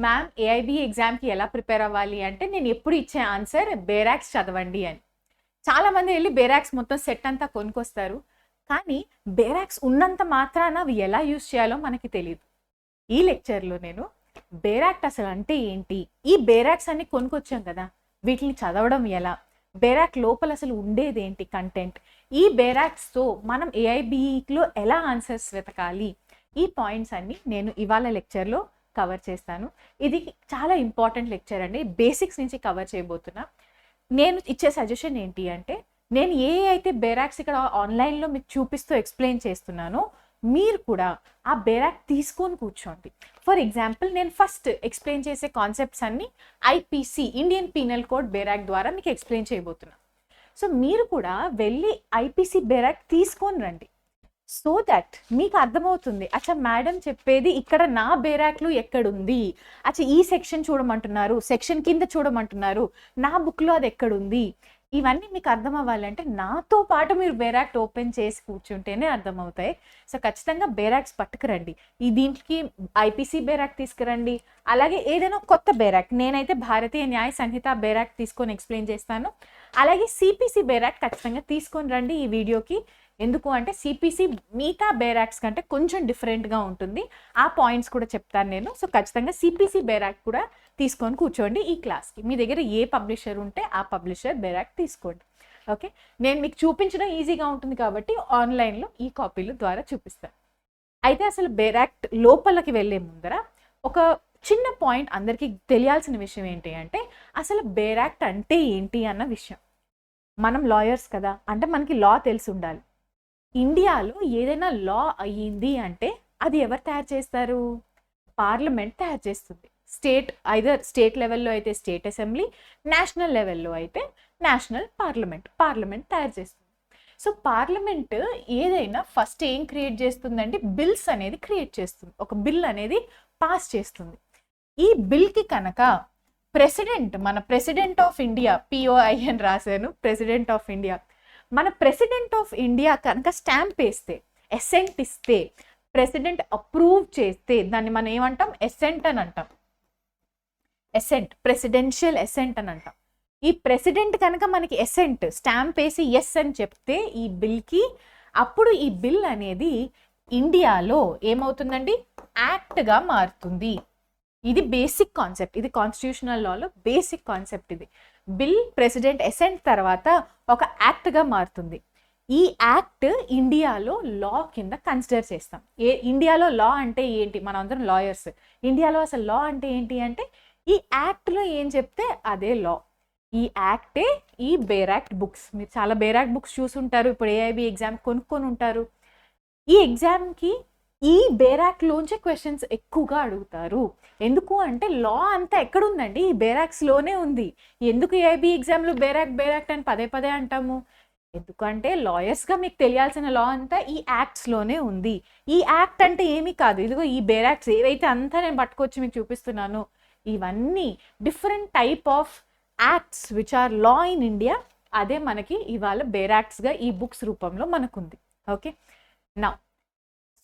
Ma'am AIB ఎగ్జామ్కి ఎలా prepare అవ్వాలి అంటే నేను ఎప్పుడు ఇచ్చే ఆన్సర్ బేరాక్స్ చదవండి అని. చాలామంది వెళ్ళి బేరాక్స్ మొత్తం సెట్ అంతా కొనుక్కొస్తారు, కానీ బేరాక్స్ ఉన్నంత మాత్రాన అవి ఎలా యూజ్ చేయాలో మనకి తెలియదు. ఈ లెక్చర్లో నేను బేరాక్ట్ అసలు అంటే ఏంటి, ఈ బేరాక్స్ అన్ని కొనుక్కొచ్చాం కదా, వీటిని చదవడం ఎలా, బేరాక్ లోపల అసలు ఉండేది ఏంటి కంటెంట్, ఈ బేరాక్స్తో మనం ఏఐబిలో ఎలా ఆన్సర్స్ వెతకాలి, ఈ పాయింట్స్ అన్ని నేను ఇవాళ లెక్చర్లో కవర్ చేస్తాను. ఇది చాలా ఇంపార్టెంట్ లెక్చర్ అండి, బేసిక్స్ నుంచి కవర్ చేయబోతున్నా. నేను ఇచ్చే సజెషన్ ఏంటి అంటే, నేను ఏ అయితే బేరాక్స్ ఇక్కడ ఆన్లైన్లో మీకు చూపిస్తూ ఎక్స్ప్లెయిన్ చేస్తున్నానో మీరు కూడా ఆ బేరాక్ తీసుకొని కూర్చోండి. ఫర్ ఎగ్జాంపుల్ నేను ఫస్ట్ ఎక్స్ప్లెయిన్ చేసే కాన్సెప్ట్స్ అన్ని ఐపీసీ ఇండియన్ పీనల్ కోడ్ బేరాక్ ద్వారా మీకు ఎక్స్ప్లెయిన్ చేయబోతున్నా. సో మీరు కూడా వెళ్ళి ఐపీసీ బేరాక్ తీసుకొని రండి, సో దట్ మీకు అర్థమవుతుంది. అచ్చా మేడం చెప్పేది ఇక్కడ నా బేరాక్లు ఎక్కడుంది, అచ్చా ఈ సెక్షన్ చూడమంటున్నారు, సెక్షన్ కింద చూడమంటున్నారు, నా బుక్లో అది ఎక్కడుంది, ఇవన్నీ మీకు అర్థం అవ్వాలంటే నాతో పాటు మీరు బేరాక్ట్ ఓపెన్ చేసి కూర్చుంటేనే అర్థమవుతాయి. సో ఖచ్చితంగా బేరాక్స్ పట్టుకురండి. దీంట్కి ఐపీసీ బేరాక్ తీసుకురండి, అలాగే ఏదైనా కొత్త బేరాక్, నేనైతే భారతీయ న్యాయ సంహిత బేరాక్ తీసుకొని ఎక్స్ప్లెయిన్ చేస్తాను. అలాగే సిపిసి బేరాక్ ఖచ్చితంగా తీసుకొని రండి ఈ వీడియోకి. ఎందుకు అంటే సిపిసి మిగతా బేరాక్స్ కంటే కొంచెం డిఫరెంట్గా ఉంటుంది, ఆ పాయింట్స్ కూడా చెప్తాను నేను. సో ఖచ్చితంగా సిపిసి బేరాక్ కూడా తీసుకొని కూర్చోండి ఈ క్లాస్కి. మీ దగ్గర ఏ పబ్లిషర్ ఉంటే ఆ పబ్లిషర్ బేరాక్ తీసుకోండి. ఓకే, నేను మీకు చూపించడం ఈజీగా ఉంటుంది కాబట్టి ఆన్లైన్లో ఈ కాపీల ద్వారా చూపిస్తాను. అయితే అసలు బేరాక్ట్ లోపలికి వెళ్ళే ముందర ఒక చిన్న పాయింట్ అందరికీ తెలియాల్సిన విషయం ఏంటి అంటే, అసలు బేరాక్ట్ అంటే ఏంటి అన్న విషయం. మనం లాయర్స్ కదా, అంటే మనకి లా తెలిసి ఉండాలి. ఇండియాలో ఏదైనా లా అయ్యింది అంటే అది ఎవరు తయారు చేస్తారు? పార్లమెంట్ తయారు చేస్తుంది. స్టేట్ లెవెల్లో అయితే స్టేట్ అసెంబ్లీ, నేషనల్ లెవెల్లో అయితే నేషనల్ పార్లమెంట్ తయారు చేస్తుంది. సో పార్లమెంట్ ఏదైనా ఫస్ట్ ఏం క్రియేట్ చేస్తుందంటే బిల్స్ అనేది క్రియేట్ చేస్తుంది, ఒక బిల్ అనేది పాస్ చేస్తుంది. ఈ బిల్కి కనుక ప్రెసిడెంట్, మన ప్రెసిడెంట్ ఆఫ్ ఇండియా, పిఓఐఎన్ రాశాను, ప్రెసిడెంట్ ఆఫ్ ఇండియా, మన ప్రెసిడెంట్ ఆఫ్ ఇండియా కనుక స్టాంప్ వేస్తే, ఎసెంట్ ఇస్తే, ప్రెసిడెంట్ అప్రూవ్ చేస్తే దాన్ని మనం ఏమంటాం? ఎసెంట్ అని అంటాం. ఎసెంట్, ప్రెసిడెన్షియల్ ఎసెంట్ అని అంటాం. ఈ ప్రెసిడెంట్ కనుక మనకి ఎసెంట్ స్టాంప్ వేసి ఎస్ అని చెప్తే ఈ బిల్కి, అప్పుడు ఈ బిల్ అనేది ఇండియాలో ఏమవుతుందండి? యాక్ట్గా మారుతుంది. ఇది బేసిక్ కాన్సెప్ట్, ఇది కాన్స్టిట్యూషనల్ లాలో బేసిక్ కాన్సెప్ట్. ఇది బిల్ ప్రెసిడెంట్ ఎసెంట్ తర్వాత ఒక యాక్ట్గా మారుతుంది. ఈ యాక్ట్ ఇండియాలో లా కింద కన్సిడర్ చేస్తాం. ఇండియాలో లా అంటే ఏంటి? మనం అందరం లాయర్స్. ఇండియాలో అసలు లా అంటే ఏంటి అంటే, ఈ యాక్ట్లో ఏం చెప్తే అదే లా. ఈ యాక్టే ఈ బేరాక్ట్ బుక్స్. మీరు చాలా బేరాక్ట్ బుక్స్ చూసుంటారు, ఇప్పుడు ఏఐబి ఎగ్జామ్ కొనుక్కొని ఉంటారు. ఈ ఎగ్జామ్కి ఈ బేరాక్లోంచే క్వశ్చన్స్ ఎక్కువగా అడుగుతారు. ఎందుకు అంటే లా అంతా ఎక్కడుందండి? ఈ బేరాక్స్లోనే ఉంది. ఎందుకు ఏఐబి ఎగ్జామ్లో బేరాక్ట్ అని పదే అంటాము? ఎందుకంటే లాయర్స్గా మీకు తెలియాల్సిన లా అంతా ఈ యాక్ట్స్లోనే ఉంది. ఈ యాక్ట్ అంటే ఏమీ కాదు, ఇదిగో ఈ బేరాక్ట్స్ ఏవైతే అంతా నేను పట్టుకొచ్చి మీకు చూపిస్తున్నాను, ఇవన్నీ different type of acts which are law in India. అదే మనకి ఇవాళ బేరాక్ట్స్గా ఈ బుక్స్ రూపంలో మనకుంది. ఓకే, నా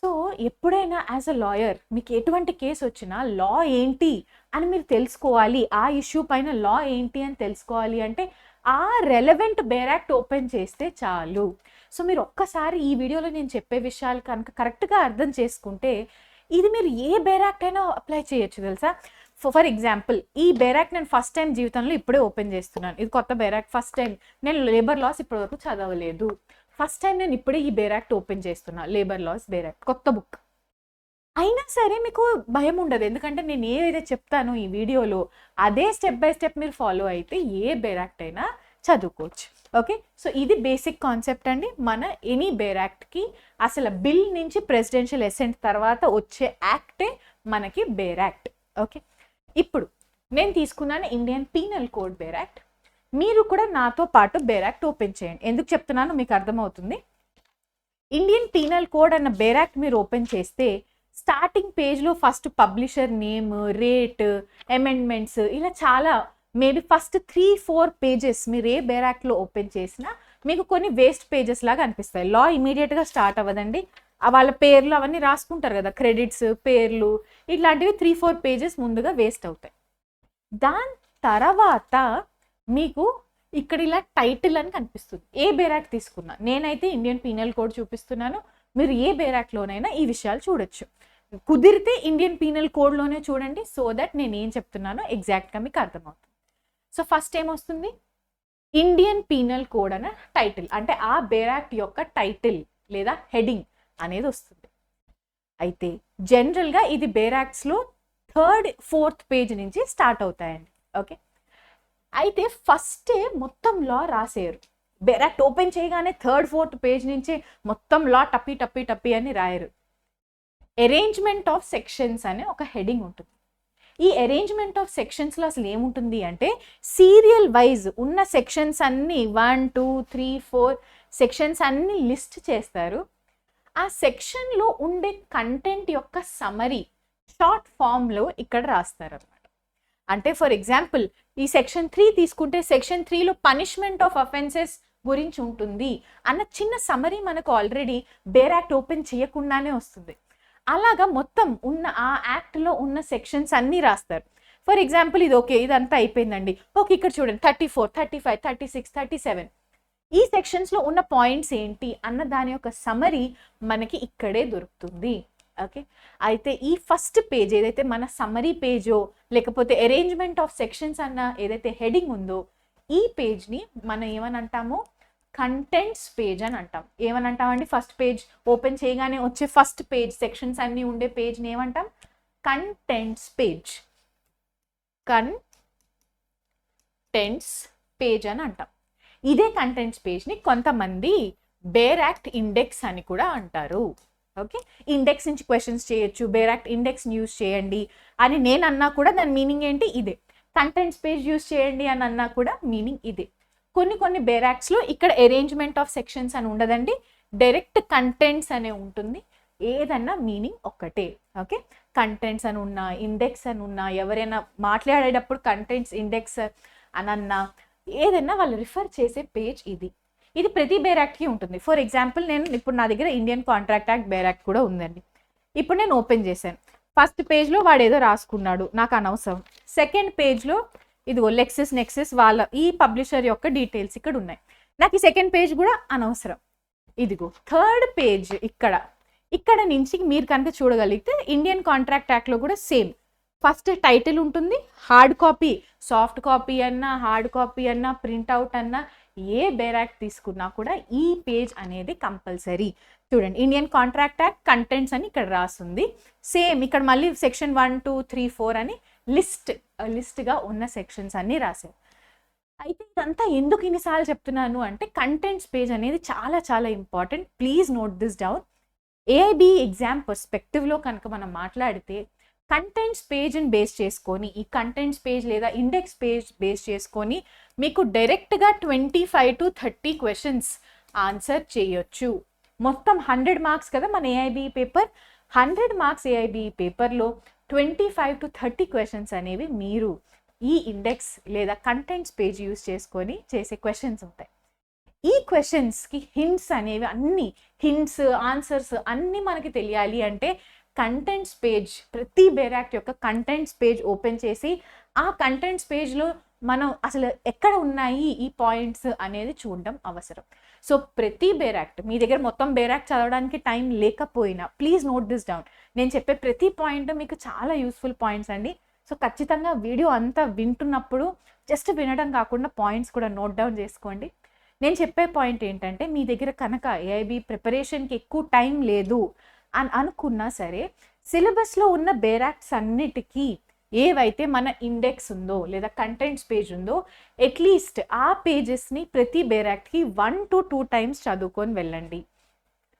సో ఎప్పుడైనా యాజ్ అ లాయర్ మీకు ఎటువంటి కేసు వచ్చినా లా ఏంటి అని మీరు తెలుసుకోవాలి, ఆ ఇష్యూ పైన లా ఏంటి అని తెలుసుకోవాలి అంటే ఆ రెలవెంట్ బేరాక్ట్ ఓపెన్ చేస్తే చాలు. సో మీరు ఒక్కసారి ఈ వీడియోలో నేను చెప్పే విషయాలు కనుక కరెక్ట్గా అర్థం చేసుకుంటే ఇది మీరు ఏ బేరాక్ట్ అయినా అప్లై చేయొచ్చు తెలుసా. ఫర్ ఎగ్జాంపుల్ ఈ బేరాక్ట్ నేను ఫస్ట్ టైం జీవితంలో ఇప్పుడే ఓపెన్ చేస్తున్నాను. ఇది కొత్త బేరాక్ట్, ఫస్ట్ టైం నేను లేబర్ లాస్ ఇప్పటివరకు చదవలేదు, ఫస్ట్ టైం నేను ఇప్పుడే ఈ బేరాక్ట్ ఓపెన్ చేస్తున్నా, లేబర్ లాస్ బేరాక్ట్, కొత్త బుక్. అయినా సరే మీకు భయం ఉండదు, ఎందుకంటే నేను ఏదైతే చెప్తానో ఈ వీడియోలో అదే స్టెప్ బై స్టెప్ మీరు ఫాలో అయితే ఏ బేరాక్ట్ అయినా చదువుకోవచ్చు. ఓకే, సో ఇది బేసిక్ కాన్సెప్ట్ అండి. మన ఎనీ బేరాక్ట్కి అసలు బిల్ నుంచి ప్రెసిడెన్షియల్ ఎసెంట్ తర్వాత వచ్చే యాక్టే మనకి బేరాక్ట్. ఓకే, ఇప్పుడు నేను తీసుకున్నాను ఇండియన్ పీనల్ కోడ్ బేరాక్ట్. మీరు కూడా నాతో పాటు బేరాక్ట్ ఓపెన్ చేయండి. ఎందుకు చెప్తున్నానో మీకు అర్థమవుతుంది. ఇండియన్ పీనల్ కోడ్ అన్న బేరాక్ట్ మీరు ఓపెన్ చేస్తే స్టార్టింగ్ పేజ్లో first publisher name, rate, amendments, ఇలా చాలా మేబీ ఫస్ట్ 3-4 పేజెస్ మీరు ఏ బేరాక్ట్లో ఓపెన్ చేసినా మీకు కొన్ని వేస్ట్ పేజెస్ లాగా అనిపిస్తాయి. లా ఇమీడియట్గా స్టార్ట్ అవ్వదండి, వాళ్ళ పేర్లు అవన్నీ రాసుకుంటారు కదా, క్రెడిట్స్, పేర్లు, ఇట్లాంటివి 3-4 పేజెస్ ముందుగా వేస్ట్ అవుతాయి. దాని తర్వాత మీకు ఇక్కడ ఇలా టైటిల్ అని కనిపిస్తుంది. ఏ బేరాక్ తీసుకున్నా, నేనైతే ఇండియన్ పీనల్ కోడ్ చూపిస్తున్నాను, మీరు ఏ బేరాక్లోనైనా ఈ విషయాలు చూడొచ్చు. కుదిరితే ఇండియన్ పీనల్ కోడ్లోనే చూడండి, సో దట్ నేను ఏం చెప్తున్నానో ఎగ్జాక్ట్గా మీకు అర్థమవుతుంది. సో ఫస్ట్ ఏమొస్తుంది, ఇండియన్ పీనల్ కోడ్ అనే టైటిల్, అంటే ఆ బేరాక్ యొక్క టైటిల్ లేదా హెడింగ్ అనేది వస్తుంది. అయితే జనరల్గా ఇది బేరాక్స్లో 3rd, 4th పేజ్ నుంచి స్టార్ట్ అవుతాయండి. ఓకే, అయితే ఫస్టే మొత్తం లా రాసేయరు. బేరాక్ట్ ఓపెన్ చేయగానే 3rd, 4th పేజ్ నుంచి మొత్తం లా టప్పి అని రాయరు. అరేంజ్మెంట్ ఆఫ్ సెక్షన్స్ అనే ఒక హెడింగ్ ఉంటుంది. ఈ అరేంజ్మెంట్ ఆఫ్ సెక్షన్స్లో అసలు ఏముంటుంది అంటే సీరియల్ వైజ్ ఉన్న సెక్షన్స్ అన్నీ 1, 2, 3, 4 సెక్షన్స్ అన్నీ లిస్ట్ చేస్తారు. ఆ సెక్షన్లో ఉండే కంటెంట్ యొక్క సమరీ షార్ట్ ఫామ్లో ఇక్కడ రాస్తారు అనమాట. అంటే ఫర్ ఎగ్జాంపుల్ ఈ సెక్షన్ 3 తీసుకుంటే సెక్షన్ 3లో పనిష్మెంట్ ఆఫ్ అఫెన్సెస్ గురించి ఉంటుంది అన్న చిన్న సమరీ మనకు ఆల్రెడీ బేరాక్ట్ ఓపెన్ చేయకుండానే వస్తుంది. అలాగా మొత్తం ఉన్న ఆ యాక్ట్లో ఉన్న సెక్షన్స్ అన్నీ రాస్తారు. ఫర్ ఎగ్జాంపుల్ ఇది ఓకే, ఇదంతా అయిపోయిందండి. ఓకే, ఇక్కడ చూడండి 34, 35, 36, 37 ఈ సెక్షన్స్లో ఉన్న పాయింట్స్ ఏంటి అన్న దాని యొక్క సమరీ మనకి ఇక్కడే దొరుకుతుంది. ఓకే, అయితే ఈ ఫస్ట్ పేజ్ ఏదైతే మన సమ్మరీ పేజో లేకపోతే అరేంజ్మెంట్ ఆఫ్ సెక్షన్స్ అన్న ఏదైతే హెడింగ్ ఉందో ఈ పేజ్ని మనం ఏమని అంటామో కంటెంట్స్ పేజ్ అని అంటాం. ఏమని అంటామండి, ఫస్ట్ పేజ్ ఓపెన్ చేయగానే వచ్చే ఫస్ట్ పేజ్ సెక్షన్స్ అన్నీ ఉండే పేజ్ని ఏమంటాం, కంటెంట్స్ పేజ్. కంటెంట్స్ పేజ్ అని అంటాం. ఇదే కంటెంట్స్ పేజ్ని కొంతమంది బేరాక్ట్ ఇండెక్స్ అని కూడా అంటారు. ఓకే, ఇండెక్స్ నుంచి క్వశ్చన్స్ చేయొచ్చు, బేరాక్ట్ ఇండెక్స్ని యూజ్ చేయండి అని నేను అన్నా కూడా దాని మీనింగ్ ఏంటి ఇదే. కంటెంట్స్ పేజ్ యూజ్ చేయండి అని అన్నా కూడా మీనింగ్ ఇదే. కొన్ని బేరాక్స్లో ఇక్కడ అరేంజ్మెంట్ ఆఫ్ సెక్షన్స్ అని ఉండదండి, డైరెక్ట్ కంటెంట్స్ అనే ఉంటుంది. ఏదన్నా మీనింగ్ ఒక్కటే. ఓకే, కంటెంట్స్ అని ఉన్నా, ఇండెక్స్ అని ఉన్నా, ఎవరైనా మాట్లాడేటప్పుడు కంటెంట్స్ ఇండెక్స్ అని అన్నా, ఏదైనా వాళ్ళు రిఫర్ చేసే పేజ్ ఇది. ఇది ప్రతి బేరాక్ట్కి ఉంటుంది. ఫర్ ఎగ్జాంపుల్ నేను ఇప్పుడు నా దగ్గర ఇండియన్ కాంట్రాక్ట్ యాక్ట్ బేరాక్ట్ కూడా ఉందండి. ఇప్పుడు నేను ఓపెన్ చేశాను. ఫస్ట్ పేజ్లో వాడు ఏదో రాసుకున్నాడు, నాకు అనవసరం. సెకండ్ పేజ్లో ఇదిగో లెక్సిస్ నెక్సిస్ వాళ్ళ ఈ పబ్లిషర్ యొక్క డీటెయిల్స్ ఇక్కడ ఉన్నాయి, నాకు ఈ సెకండ్ పేజ్ కూడా అనవసరం. ఇదిగో థర్డ్ పేజ్ ఇక్కడ నుంచి మీరు కనుక చూడగలిగితే ఇండియన్ కాంట్రాక్ట్ యాక్ట్లో కూడా సేమ్ ఫస్ట్ టైటిల్ ఉంటుంది. హార్డ్ కాపీ, సాఫ్ట్ కాపీ అన్నా, హార్డ్ కాపీ అన్నా, ప్రింట్అవుట్ అన్నా, ఏ బేరాక్ట్ తీసుకున్నా కూడా ఈ పేజ్ అనేది కంపల్సరీ. చూడండి, ఇండియన్ కాంట్రాక్ట్ యాక్ట్ కంటెంట్స్ అని ఇక్కడ రాస్తుంది. సేమ్ ఇక్కడ మళ్ళీ సెక్షన్ 1, 2, 3, 4 అని లిస్ట్గా ఉన్న సెక్షన్స్ అన్నీ రాశారు. అయితే ఇదంతా ఎందుకు ఇన్నిసార్లు చెప్తున్నాను అంటే కంటెంట్స్ పేజ్ అనేది చాలా చాలా important. Please note this down. AIB exam పర్స్పెక్టివ్లో కనుక మనం మాట్లాడితే కంటెంట్స్ పేజ్ని బేస్ చేసుకొని, ఈ కంటెంట్స్ పేజ్ లేదా ఇండెక్స్ పేజ్ బేస్ చేసుకొని మీకు డైరెక్ట్గా 25 to 30 క్వశ్చన్స్ ఆన్సర్ చేయొచ్చు. మొత్తం 100 మార్క్స్ కదా మన ఏఐబి పేపర్. 100 మార్క్స్ ఏఐబి పేపర్లో 25 to 30 క్వశ్చన్స్ అనేవి మీరు ఈ ఇండెక్స్ లేదా కంటెంట్స్ పేజ్ యూజ్ చేసుకొని చేసే క్వశ్చన్స్ ఉంటాయి. ఈ క్వశ్చన్స్కి హింట్స్ అనేవి అన్ని హింట్స్, ఆన్సర్స్ అన్నీ మనకి తెలియాలి అంటే కంటెంట్స్ పేజ్, ప్రతి బేరాక్ట్ యొక్క కంటెంట్స్ పేజ్ ఓపెన్ చేసి ఆ కంటెంట్స్ పేజ్లో మనం అసలు ఎక్కడ ఉన్నాయి ఈ పాయింట్స్ అనేది చూడడం అవసరం. సో ప్రతి బేరాక్ట్, మీ దగ్గర మొత్తం బేరాక్ట్ చదవడానికి టైం లేకపోయినా ప్లీజ్ నోట్ దిస్ డౌన్. నేను చెప్పే ప్రతి పాయింట్ మీకు చాలా యూస్ఫుల్ పాయింట్స్ అండి. సో ఖచ్చితంగా వీడియో అంతా వింటున్నప్పుడు జస్ట్ వినడం కాకుండా పాయింట్స్ కూడా నోట్ డౌన్ చేసుకోండి. నేను చెప్పే పాయింట్ ఏంటంటే మీ దగ్గర కనుక ఏఐబి ప్రిపరేషన్కి ఎక్కువ టైం లేదు అని అనుకున్నా సరే, సిలబస్లో ఉన్న బేరాక్ట్స్ అన్నిటికీ ఏవైతే మన ఇండెక్స్ ఉందో లేదా కంటెంట్స్ పేజ్ ఉందో అట్లీస్ట్ ఆ పేజెస్ని ప్రతి బేరాక్ట్కి 1 to 2 times చదువుకొని వెళ్ళండి.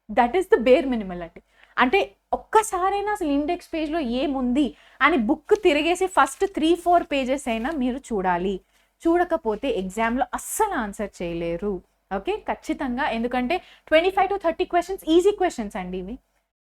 That is the bare minimal అండి. అంటే ఒక్కసారైనా అసలు ఇండెక్స్ పేజ్లో ఏముంది అని బుక్ తిరిగేసి ఫస్ట్ 3-4 పేజెస్ అయినా మీరు చూడాలి. చూడకపోతే ఎగ్జామ్లో అస్సలు ఆన్సర్ చేయలేరు. ఓకే, ఖచ్చితంగా. ఎందుకంటే 25 to 30 క్వశ్చన్స్ ఈజీ క్వశ్చన్స్ అండి ఇవి.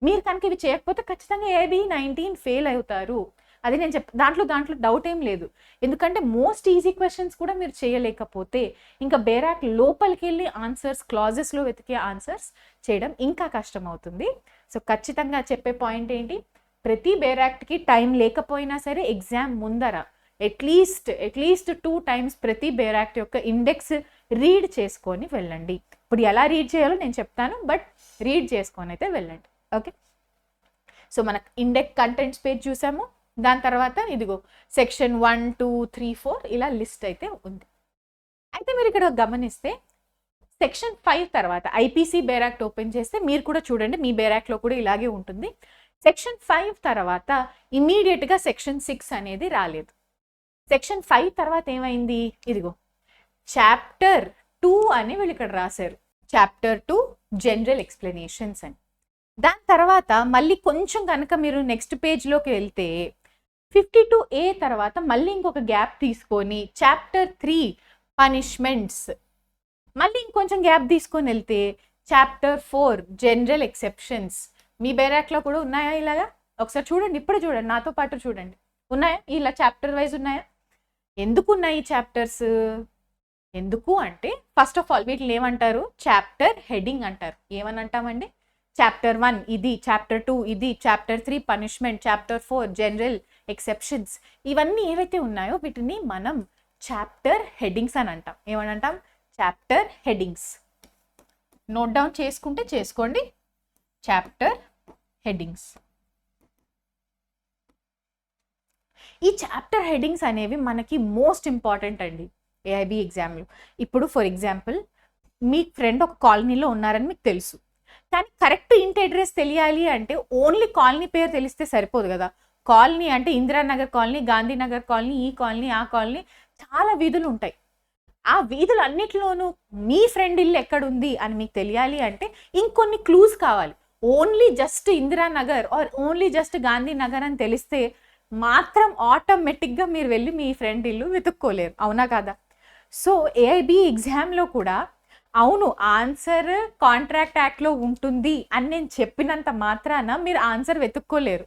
మీరు కనుక ఇవి చేయకపోతే ఖచ్చితంగా ఏఐబి 19 ఫెయిల్ అవుతారు. అది నేను దాంట్లో డౌట్ ఏం లేదు. ఎందుకంటే మోస్ట్ ఈజీ క్వశ్చన్స్ కూడా మీరు చేయలేకపోతే ఇంకా బేరాక్ లోపలికి వెళ్ళి ఆన్సర్స్, క్లాజెస్లో వెతికే ఆన్సర్స్ చేయడం ఇంకా కష్టం అవుతుంది. సో ఖచ్చితంగా చెప్పే పాయింట్ ఏంటి, ప్రతి బేరాక్ట్కి టైం లేకపోయినా సరే ఎగ్జామ్ ముందర అట్లీస్ట్ 2 times ప్రతి బేరాక్ట్ యొక్క ఇండెక్స్ రీడ్ చేసుకొని వెళ్ళండి. ఇప్పుడు ఎలా రీడ్ చేయాలో నేను చెప్తాను, బట్ రీడ్ చేసుకొని అయితే వెళ్ళండి. ఓకే, సో మనకు ఇండెక్స్ కంటెంట్స్ పేజ్ చూసాము. దాని తర్వాత ఇదిగో సెక్షన్ 1, 2, 3, 4 ఇలా లిస్ట్ అయితే ఉంది. అయితే మీరు ఇక్కడ గమనిస్తే సెక్షన్ 5 తర్వాత ఐపీసీ బేరాక్ట్ ఓపెన్ చేస్తే మీరు కూడా చూడండి, మీ బేరాక్ట్లో కూడా ఇలాగే ఉంటుంది. సెక్షన్ 5 తర్వాత ఇమీడియట్గా సెక్షన్ 6 అనేది రాలేదు. సెక్షన్ 5 తర్వాత ఏమైంది, ఇదిగో చాప్టర్ 2 అని వీళ్ళు ఇక్కడ రాశారు. చాప్టర్ 2 జనరల్ ఎక్స్ప్లెనేషన్స్ అని. దాని తర్వాత మళ్ళీ కొంచెం కనుక మీరు నెక్స్ట్ పేజ్లోకి వెళ్తే 52A తర్వాత మళ్ళీ ఇంకొక గ్యాప్ తీసుకొని చాప్టర్ 3 పనిష్మెంట్స్, మళ్ళీ ఇంకొంచెం గ్యాప్ తీసుకొని వెళ్తే చాప్టర్ 4 జనరల్ ఎక్సెప్షన్స్. మీ బేరాక్లో కూడా ఉన్నాయా ఇలాగా? ఒకసారి చూడండి, ఇప్పుడు చూడండి, నాతో పాటు చూడండి, ఉన్నాయా ఇలా చాప్టర్ వైజ్ ఉన్నాయా? ఎందుకు ఉన్నాయి చాప్టర్స్? ఎందుకు అంటే ఫస్ట్ ఆఫ్ ఆల్ వీటిని ఏమంటారు, చాప్టర్ హెడ్డింగ్ అంటారు. ఏమని అంటామండి, చాప్టర్ 1 ఇది, చాప్టర్ 2 ఇది, chapter 3 punishment, chapter 4 general exceptions. ఇవన్నీ ఏవైతే ఉన్నాయో వీటిని మనం చాప్టర్ హెడ్డింగ్స్ అని అంటాం. ఏమని అంటాం, చాప్టర్ హెడ్డింగ్స్. నోట్ డౌన్ చేసుకుంటే చేసుకోండి, చాప్టర్ హెడ్డింగ్స్. ఈ చాప్టర్ హెడ్డింగ్స్ అనేవి మనకి మోస్ట్ ఇంపార్టెంట్ అండి ఏఐబి ఎగ్జామ్లో. ఇప్పుడు ఫర్ ఎగ్జాంపుల్ మీ ఫ్రెండ్ ఒక కాలనీలో ఉన్నారని మీకు తెలుసు, కానీ కరెక్ట్ ఇంటి అడ్రస్ తెలియాలి అంటే ఓన్లీ కాలనీ పేరు తెలిస్తే సరిపోదు కదా. కాలనీ అంటే ఇందిరానగర్ కాలనీ, గాంధీనగర్ కాలనీ, ఈ కాలనీ, ఆ కాలనీ, చాలా వీధులు ఉంటాయి. ఆ వీధులు అన్నిటిలోనూ మీ ఫ్రెండ్ ఇల్లు ఎక్కడుంది అని మీకు తెలియాలి అంటే ఇంకొన్ని క్లూస్ కావాలి. Only just Indiranagar or only just Gandhinagar అని తెలిస్తే మాత్రం ఆటోమేటిక్గా మీరు వెళ్ళి మీ ఫ్రెండ్ ఇల్లు వెతుక్కోలేరు, అవునా కదా? సో ఏఐబి ఎగ్జామ్లో కూడా అవును ఆన్సర్ కాంట్రాక్ట్ యాక్ట్లో ఉంటుంది అని నేను చెప్పినంత మాత్రాన మీరు ఆన్సర్ వెతుక్కోలేరు.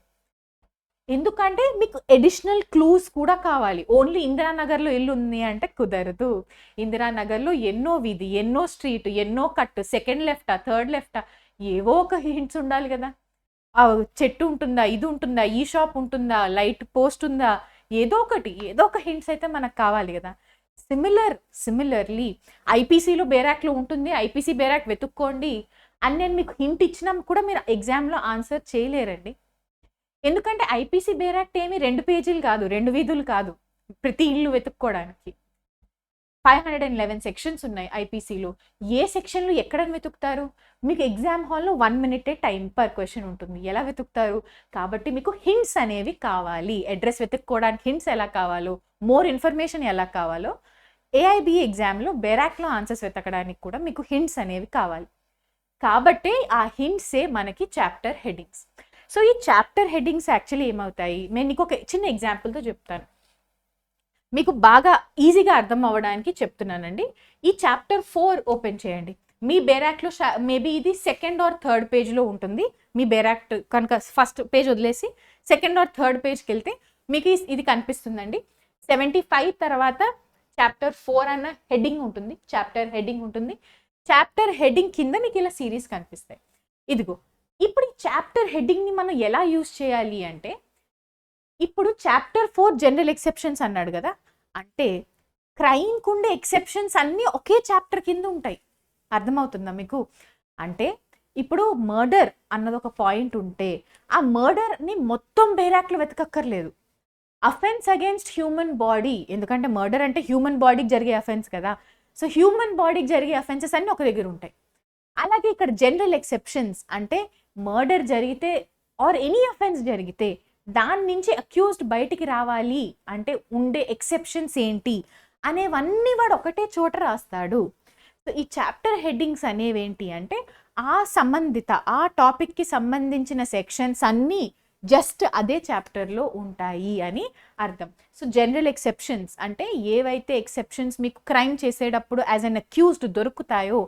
ఎందుకంటే మీకు అడిషనల్ క్లూస్ కూడా కావాలి. ఓన్లీ ఇందిరానగర్లో ఇల్లు ఉంది అంటే కుదరదు. ఇందిరానగర్లో ఎన్నో వీధి, ఎన్నో స్ట్రీట్, ఎన్నో కట్, సెకండ్ లెఫ్టా, థర్డ్ లెఫ్టా, ఏవో ఒక హింట్స్ ఉండాలి కదా. ఆ చెట్టు ఉంటుందా, ఇది ఉంటుందా, ఈ షాప్ ఉంటుందా, లైట్ పోస్ట్ ఉందా, ఏదో ఒక హింట్స్ అయితే మనకు కావాలి కదా. సిమిలర్లీ ఐపీసీలో బేరాక్లో ఉంటుంది, ఐపీసీ బేరాక్ వెతుక్కోండి అని నేను మీకు హింట్ ఇచ్చినా కూడా మీరు ఎగ్జామ్లో ఆన్సర్ చేయలేరండి. ఎందుకంటే ఐపీసీ బేరాక్ట్ ఏమి 2 పేజీలు కాదు, 2 వీధులు కాదు ప్రతి ఇల్లు వెతుక్కోవడానికి. 511 సెక్షన్స్ ఉన్నాయి ఐపీసీలో. ఏ సెక్షన్లు ఎక్కడ వెతుకుతారు? మీకు ఎగ్జామ్ హాల్లో 1 minute టైం పర్ క్వశ్చన్ ఉంటుంది. ఎలా వెతుకుతారు? కాబట్టి మీకు హింట్స్ అనేవి కావాలి. అడ్రస్ వెతుక్కోవడానికి హింట్స్ ఎలా కావాలో, మోర్ ఇన్ఫర్మేషన్ ఎలా కావాలో, ఏఐబి ఎగ్జామ్లో బేరాక్లో ఆన్సర్స్ వెతకడానికి కూడా మీకు హింట్స్ అనేవి కావాలి. కాబట్టి ఆ హింట్సే మనకి చాప్టర్ హెడ్డింగ్స్. సో ఈ చాప్టర్ హెడ్డింగ్స్ యాక్చువల్లీ ఏమవుతాయి, నేను నీకు ఒక చిన్న ఎగ్జాంపుల్తో చెప్తాను, మీకు బాగా ఈజీగా అర్థం అవ్వడానికి చెప్తున్నానండి. ఈ చాప్టర్ 4 ఓపెన్ చేయండి. మీ బేరాక్ట్లో మేబీ ఇది 2nd or 3rd పేజ్లో ఉంటుంది. మీ బేరాక్ట్ కనుక ఫస్ట్ పేజ్ వదిలేసి 2nd or 3rd పేజ్కి వెళ్తే మీకు ఇది కనిపిస్తుందండి. 75 తర్వాత చాప్టర్ 4 అన్న హెడ్డింగ్ ఉంటుంది, చాప్టర్ హెడ్డింగ్ ఉంటుంది. చాప్టర్ హెడ్డింగ్ కింద మీకు ఇలా సిరీస్ కనిపిస్తాయి. ఇదిగో ఇప్పుడు ఈ చాప్టర్ హెడ్డింగ్ని మనం ఎలా యూజ్ చేయాలి అంటే, ఇప్పుడు చాప్టర్ 4 జనరల్ ఎక్సెప్షన్స్ అన్నాడు కదా, అంటే క్రైమ్కి ఉండే ఎక్సెప్షన్స్ అన్నీ ఒకే చాప్టర్ కింద ఉంటాయి. అర్థమవుతుందా మీకు? అంటే ఇప్పుడు మర్డర్ అన్నది ఒక పాయింట్ ఉంటే ఆ మర్డర్ని మొత్తం బేరాక్లో వెతకక్కర్లేదు. అఫెన్స్ అగేన్స్ట్ హ్యూమన్ బాడీ, ఎందుకంటే మర్డర్ అంటే హ్యూమన్ బాడీకి జరిగే అఫెన్స్ కదా. సో హ్యూమన్ బాడీకి జరిగే అఫెన్సెస్ అన్నీ ఒక దగ్గర ఉంటాయి. అలాగే ఇక్కడ జనరల్ ఎక్సెప్షన్స్ అంటే మర్డర్ జరిగితే ఆర్ ఎనీ అఫెన్స్ జరిగితే దాని నుంచి అక్యూజ్డ్ బయటికి రావాలి అంటే ఉండే ఎక్సెప్షన్స్ ఏంటి అనేవన్నీ వాడు ఒకటే చోట రాస్తాడు. సో ఈ చాప్టర్ హెడ్డింగ్స్ అనేవేంటి అంటే ఆ టాపిక్కి సంబంధించిన సెక్షన్స్ అన్నీ జస్ట్ అదే చాప్టర్లో ఉంటాయి అని అర్థం. సో జనరల్ ఎక్సెప్షన్స్ అంటే ఏవైతే ఎక్సెప్షన్స్ మీకు క్రైమ్ చేసేటప్పుడు యాజ్ అన్ అక్యూజ్డ్ దొరుకుతాయో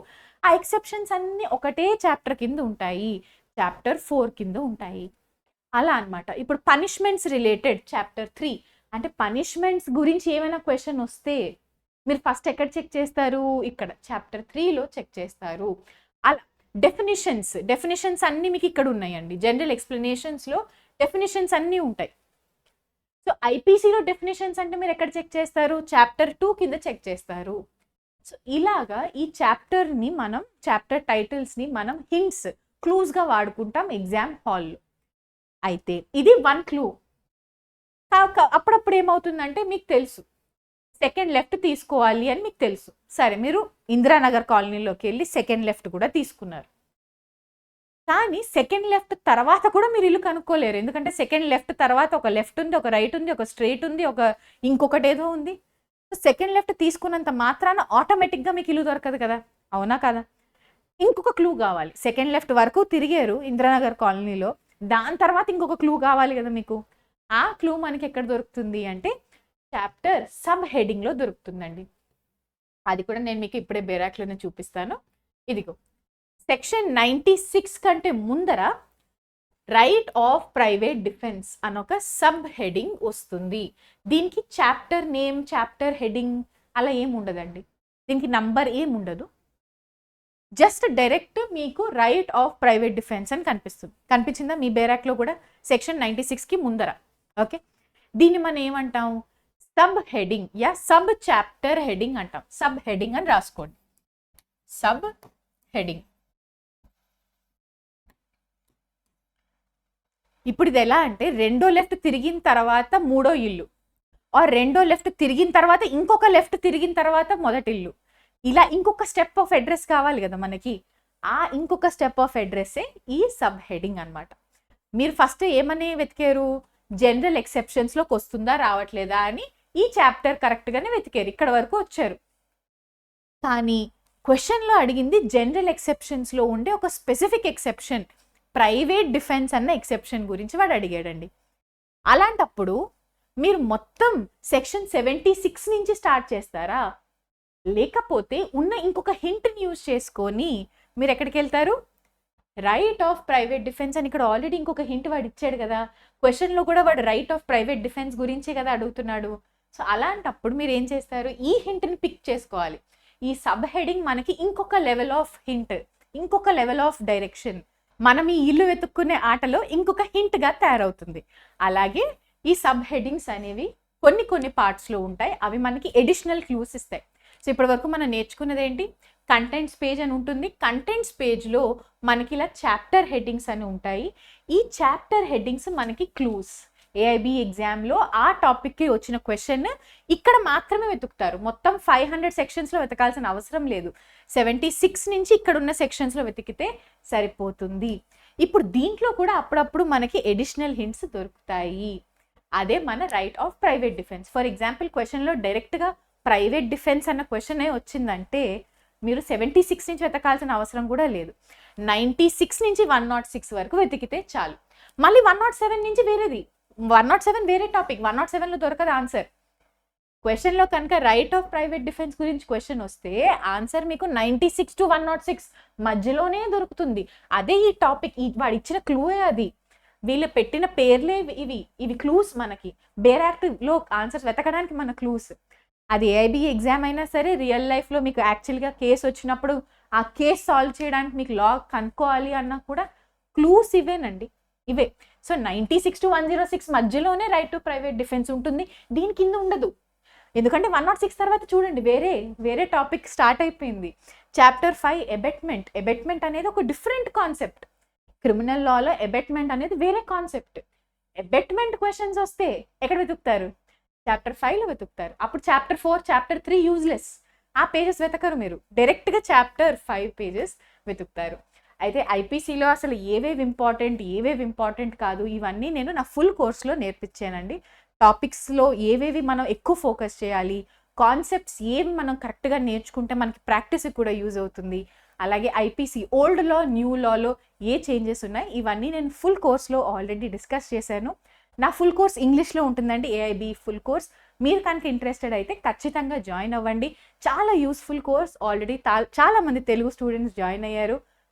ఆ ఎక్సెప్షన్స్ అన్నీ ఒకటే చాప్టర్ కింద ఉంటాయి, చాప్టర్ 4 కింద ఉంటాయి. అలా అన్నమాట. ఇప్పుడు పనిష్మెంట్స్ రిలేటెడ్ చాప్టర్ 3 అంటే పనిష్మెంట్స్ గురించి ఏమైనా క్వెషన్ వస్తే మీరు ఫస్ట్ ఎక్కడ చెక్ చేస్తారు? ఇక్కడ చాప్టర్ 3లో చెక్ చేస్తారు. అలా డెఫినిషన్స్ అన్నీ మీకు ఇక్కడ ఉన్నాయండి. జనరల్ ఎక్స్ప్లెనేషన్స్‌లో డెఫినిషన్స్ అన్నీ ఉంటాయి. సో ఐపీసీలో డెఫినిషన్స్ అంటే మీరు ఎక్కడ చెక్ చేస్తారు? చాప్టర్ 2 కింద చెక్ చేస్తారు. సో ఇలాగా ఈ చాప్టర్ టైటిల్స్ని మనం హింట్స్ క్లూస్గా వాడుకుంటాం ఎగ్జామ్ హాల్లో. అయితే ఇది 1 క్లూ. అప్పుడప్పుడు ఏమవుతుందంటే మీకు తెలుసు సెకండ్ లెఫ్ట్ తీసుకోవాలి అని మీకు తెలుసు. సరే మీరు ఇందిరానగర్ కాలనీలోకి వెళ్ళి సెకండ్ లెఫ్ట్ కూడా తీసుకున్నారు. కానీ సెకండ్ లెఫ్ట్ తర్వాత కూడా మీరు ఇల్లు కనుక్కోలేరు. ఎందుకంటే సెకండ్ లెఫ్ట్ తర్వాత ఒక లెఫ్ట్ ఉంది, ఒక రైట్ ఉంది, ఒక స్ట్రైట్ ఉంది, ఇంకొకటి ఏదో ఉంది. సెకండ్ లెఫ్ట్ తీసుకున్నంత మాత్రాన ఆటోమేటిక్గా మీకు ఇల్లు దొరకదు కదా, అవునా కదా? ఇంకొక క్లూ కావాలి. సెకండ్ లెఫ్ట్ వరకు తిరిగారు ఇందిరానగర్ కాలనీలో, దాని తర్వాత ఇంకొక క్లూ కావాలి కదా మీకు. ఆ క్లూ మనకి ఎక్కడ దొరుకుతుంది అంటే చాప్టర్ సబ్ హెడింగ్లో దొరుకుతుందండి. అది కూడా నేను మీకు ఇప్పుడే బేరాక్లోనే చూపిస్తాను. ఇదిగో సెక్షన్ 96 కంటే ముందర రైట్ ఆఫ్ ప్రైవేట్ డిఫెన్స్ అనొక సబ్ హెడింగ్ వస్తుంది. దీనికి చాప్టర్ నేమ్, చాప్టర్ హెడింగ్ అలా ఏం ఉండదండి. దీనికి నంబర్ ఏం ఉండదు. జస్ట్ డైరెక్ట్ మీకు రైట్ ఆఫ్ ప్రైవేట్ డిఫెన్స్ అని కనిపిస్తుంది. కనిపించిందా మీ బేరాక్లో కూడా? సెక్షన్ 96కి ముందర. ఓకే, దీన్ని మనం ఏమంటాం? Sub heading yeah sub chapter heading అంటాం. సబ్ హెడింగ్ అని రాసుకోండి. Sub heading. ఇప్పుడు ఇది ఎలా అంటే రెండో లెఫ్ట్ తిరిగిన తర్వాత మూడో ఇల్లు, ఆర్ రెండో లెఫ్ట్ తిరిగిన తర్వాత ఇంకొక లెఫ్ట్ తిరిగిన తర్వాత మొదటి ఇల్లు, ఇలా ఇంకొక స్టెప్ ఆఫ్ అడ్రస్ కావాలి కదా మనకి. ఆ ఇంకొక స్టెప్ ఆఫ్ అడ్రస్సే ఈ సబ్ హెడింగ్ అనమాట. మీరు ఫస్ట్ ఏమని వెతికారు? జనరల్ ఎక్సెప్షన్స్లోకి వస్తుందా రావట్లేదా అని ఈ చాప్టర్ కరెక్ట్గానే వెతికారు, ఇక్కడ వరకు వచ్చారు. కానీ క్వశ్చన్లో అడిగింది జనరల్ ఎక్సెప్షన్స్లో ఉండే ఒక స్పెసిఫిక్ ఎక్సెప్షన్, ప్రైవేట్ డిఫెన్స్ అన్న ఎక్సెప్షన్ గురించి వాడు అడిగాడండి. అలాంటప్పుడు మీరు మొత్తం సెక్షన్ 76 నుంచి స్టార్ట్ చేస్తారా, లేకపోతే ఉన్న ఇంకొక హింట్ని యూజ్ చేసుకొని మీరు ఎక్కడికి వెళ్తారు? రైట్ ఆఫ్ ప్రైవేట్ డిఫెన్స్ అని ఇక్కడ ఆల్రెడీ ఇంకొక హింట్ వాడు ఇచ్చాడు కదా. క్వశ్చన్లో కూడా వాడు రైట్ ఆఫ్ ప్రైవేట్ డిఫెన్స్ గురించే కదా అడుగుతున్నాడు. సో అలాంటప్పుడు మీరు ఏం చేస్తారు? ఈ హింట్ని పిక్ చేసుకోవాలి. ఈ సబ్ హెడింగ్ మనకి ఇంకొక లెవెల్ ఆఫ్ హింట్, ఇంకొక లెవెల్ ఆఫ్ డైరెక్షన్, మనం ఈ ఇల్లు వెతుక్కునే ఆటలో ఇంకొక హింట్గా తయారవుతుంది. అలాగే ఈ సబ్ హెడింగ్స్ అనేవి కొన్ని పార్ట్స్లో ఉంటాయి, అవి మనకి ఎడిషనల్ క్లూస్ ఇస్తాయి. సో ఇప్పటి వరకు మనం నేర్చుకున్నది ఏంటి? కంటెంట్స్ పేజ్ అని ఉంటుంది. కంటెంట్స్ పేజ్లో మనకి ఇలా చాప్టర్ హెడ్డింగ్స్ అని ఉంటాయి. ఈ చాప్టర్ హెడ్డింగ్స్ మనకి క్లూస్. ఏఐబి ఎగ్జామ్లో ఆ టాపిక్కి వచ్చిన క్వశ్చన్ ఇక్కడ మాత్రమే వెతుకుతారు. మొత్తం 500 సెక్షన్స్లో వెతకాల్సిన అవసరం లేదు. 76 నుంచి ఇక్కడ ఉన్న సెక్షన్స్లో వెతికితే సరిపోతుంది. ఇప్పుడు దీంట్లో కూడా అప్పుడప్పుడు మనకి ఎడిషనల్ హింట్స్ దొరుకుతాయి. అదే మన right of private defence. For example క్వశ్చన్లో డైరెక్ట్గా ప్రైవేట్ డిఫెన్స్ అన్న క్వశ్చన్ వచ్చిందంటే మీరు 76 నుంచి వెతకాల్సిన అవసరం కూడా లేదు. 96 నుంచి 106 వరకు వెతికితే చాలు. మళ్ళీ 107 నుంచి వేరేది, 107 వేరే టాపిక్, 107లో దొరకదు ఆన్సర్. క్వశ్చన్లో కనుక రైట్ ఆఫ్ ప్రైవేట్ డిఫెన్స్ గురించి క్వశ్చన్ వస్తే ఆన్సర్ మీకు 96 to 106 మధ్యలోనే దొరుకుతుంది. అదే ఈ టాపిక్, వాడు ఇచ్చిన క్లూయే అది. వీళ్ళు పెట్టిన పేర్లే ఇవి క్లూస్ మనకి. బేరాక్లో ఆన్సర్స్ వెతకడానికి మన క్లూస్. అది ఏఐబి ఎగ్జామ్ అయినా సరే, రియల్ లైఫ్లో మీకు యాక్చువల్గా కేసు వచ్చినప్పుడు ఆ కేసు సాల్వ్ చేయడానికి మీకు లాగ్ కనుక్కోవాలి అన్నా కూడా క్లూస్ ఇవే. సో 96 to 106 మధ్యలోనే రైట్ టు ప్రైవేట్ డిఫెన్స్ ఉంటుంది, దీని కింద ఉండదు. ఎందుకంటే 106 తర్వాత చూడండి వేరే టాపిక్ స్టార్ట్ అయిపోయింది. చాప్టర్ 5 ఎబెట్మెంట్ అనేది ఒక డిఫరెంట్ కాన్సెప్ట్. క్రిమినల్ లాలో ఎబెట్మెంట్ అనేది వేరే కాన్సెప్ట్. ఎబెట్మెంట్ క్వశ్చన్స్ వస్తే ఎక్కడ వెతుకుతారు? చాప్టర్ 5లో వెతుకుతారు. అప్పుడు చాప్టర్ 4, చాప్టర్ 3 యూజ్లెస్. ఆ పేజెస్ వెతకరు మీరు, డైరెక్ట్గా చాప్టర్ 5 పేజెస్ వెతుకుతారు. అయితే ఐపీసీలో అసలు ఏవేవి ఇంపార్టెంట్ కాదు, ఇవన్నీ నేను నా ఫుల్ కోర్స్లో నేర్పించానండి. టాపిక్స్లో ఏవేవి మనం ఎక్కువ ఫోకస్ చేయాలి, కాన్సెప్ట్స్ ఏవి మనం కరెక్ట్గా నేర్చుకుంటే మనకి ప్రాక్టీస్కి కూడా యూజ్ అవుతుంది, అలాగే ఐపీసీ ఓల్డ్ లా న్యూ లాలో ఏ చేంజెస్ ఉన్నాయి, ఇవన్నీ నేను ఫుల్ కోర్స్లో ఆల్రెడీ డిస్కస్ చేశాను. నా ఫుల్ కోర్స్ ఇంగ్లీష్లో ఉంటుందండి, ఏఐబి ఫుల్ కోర్స్. మీరు కనుక ఇంట్రెస్టెడ్ అయితే ఖచ్చితంగా జాయిన్ అవ్వండి. చాలా యూస్ఫుల్ కోర్స్. ఆల్రెడీ చాలామంది తెలుగు స్టూడెంట్స్ జాయిన్ అయ్యారు,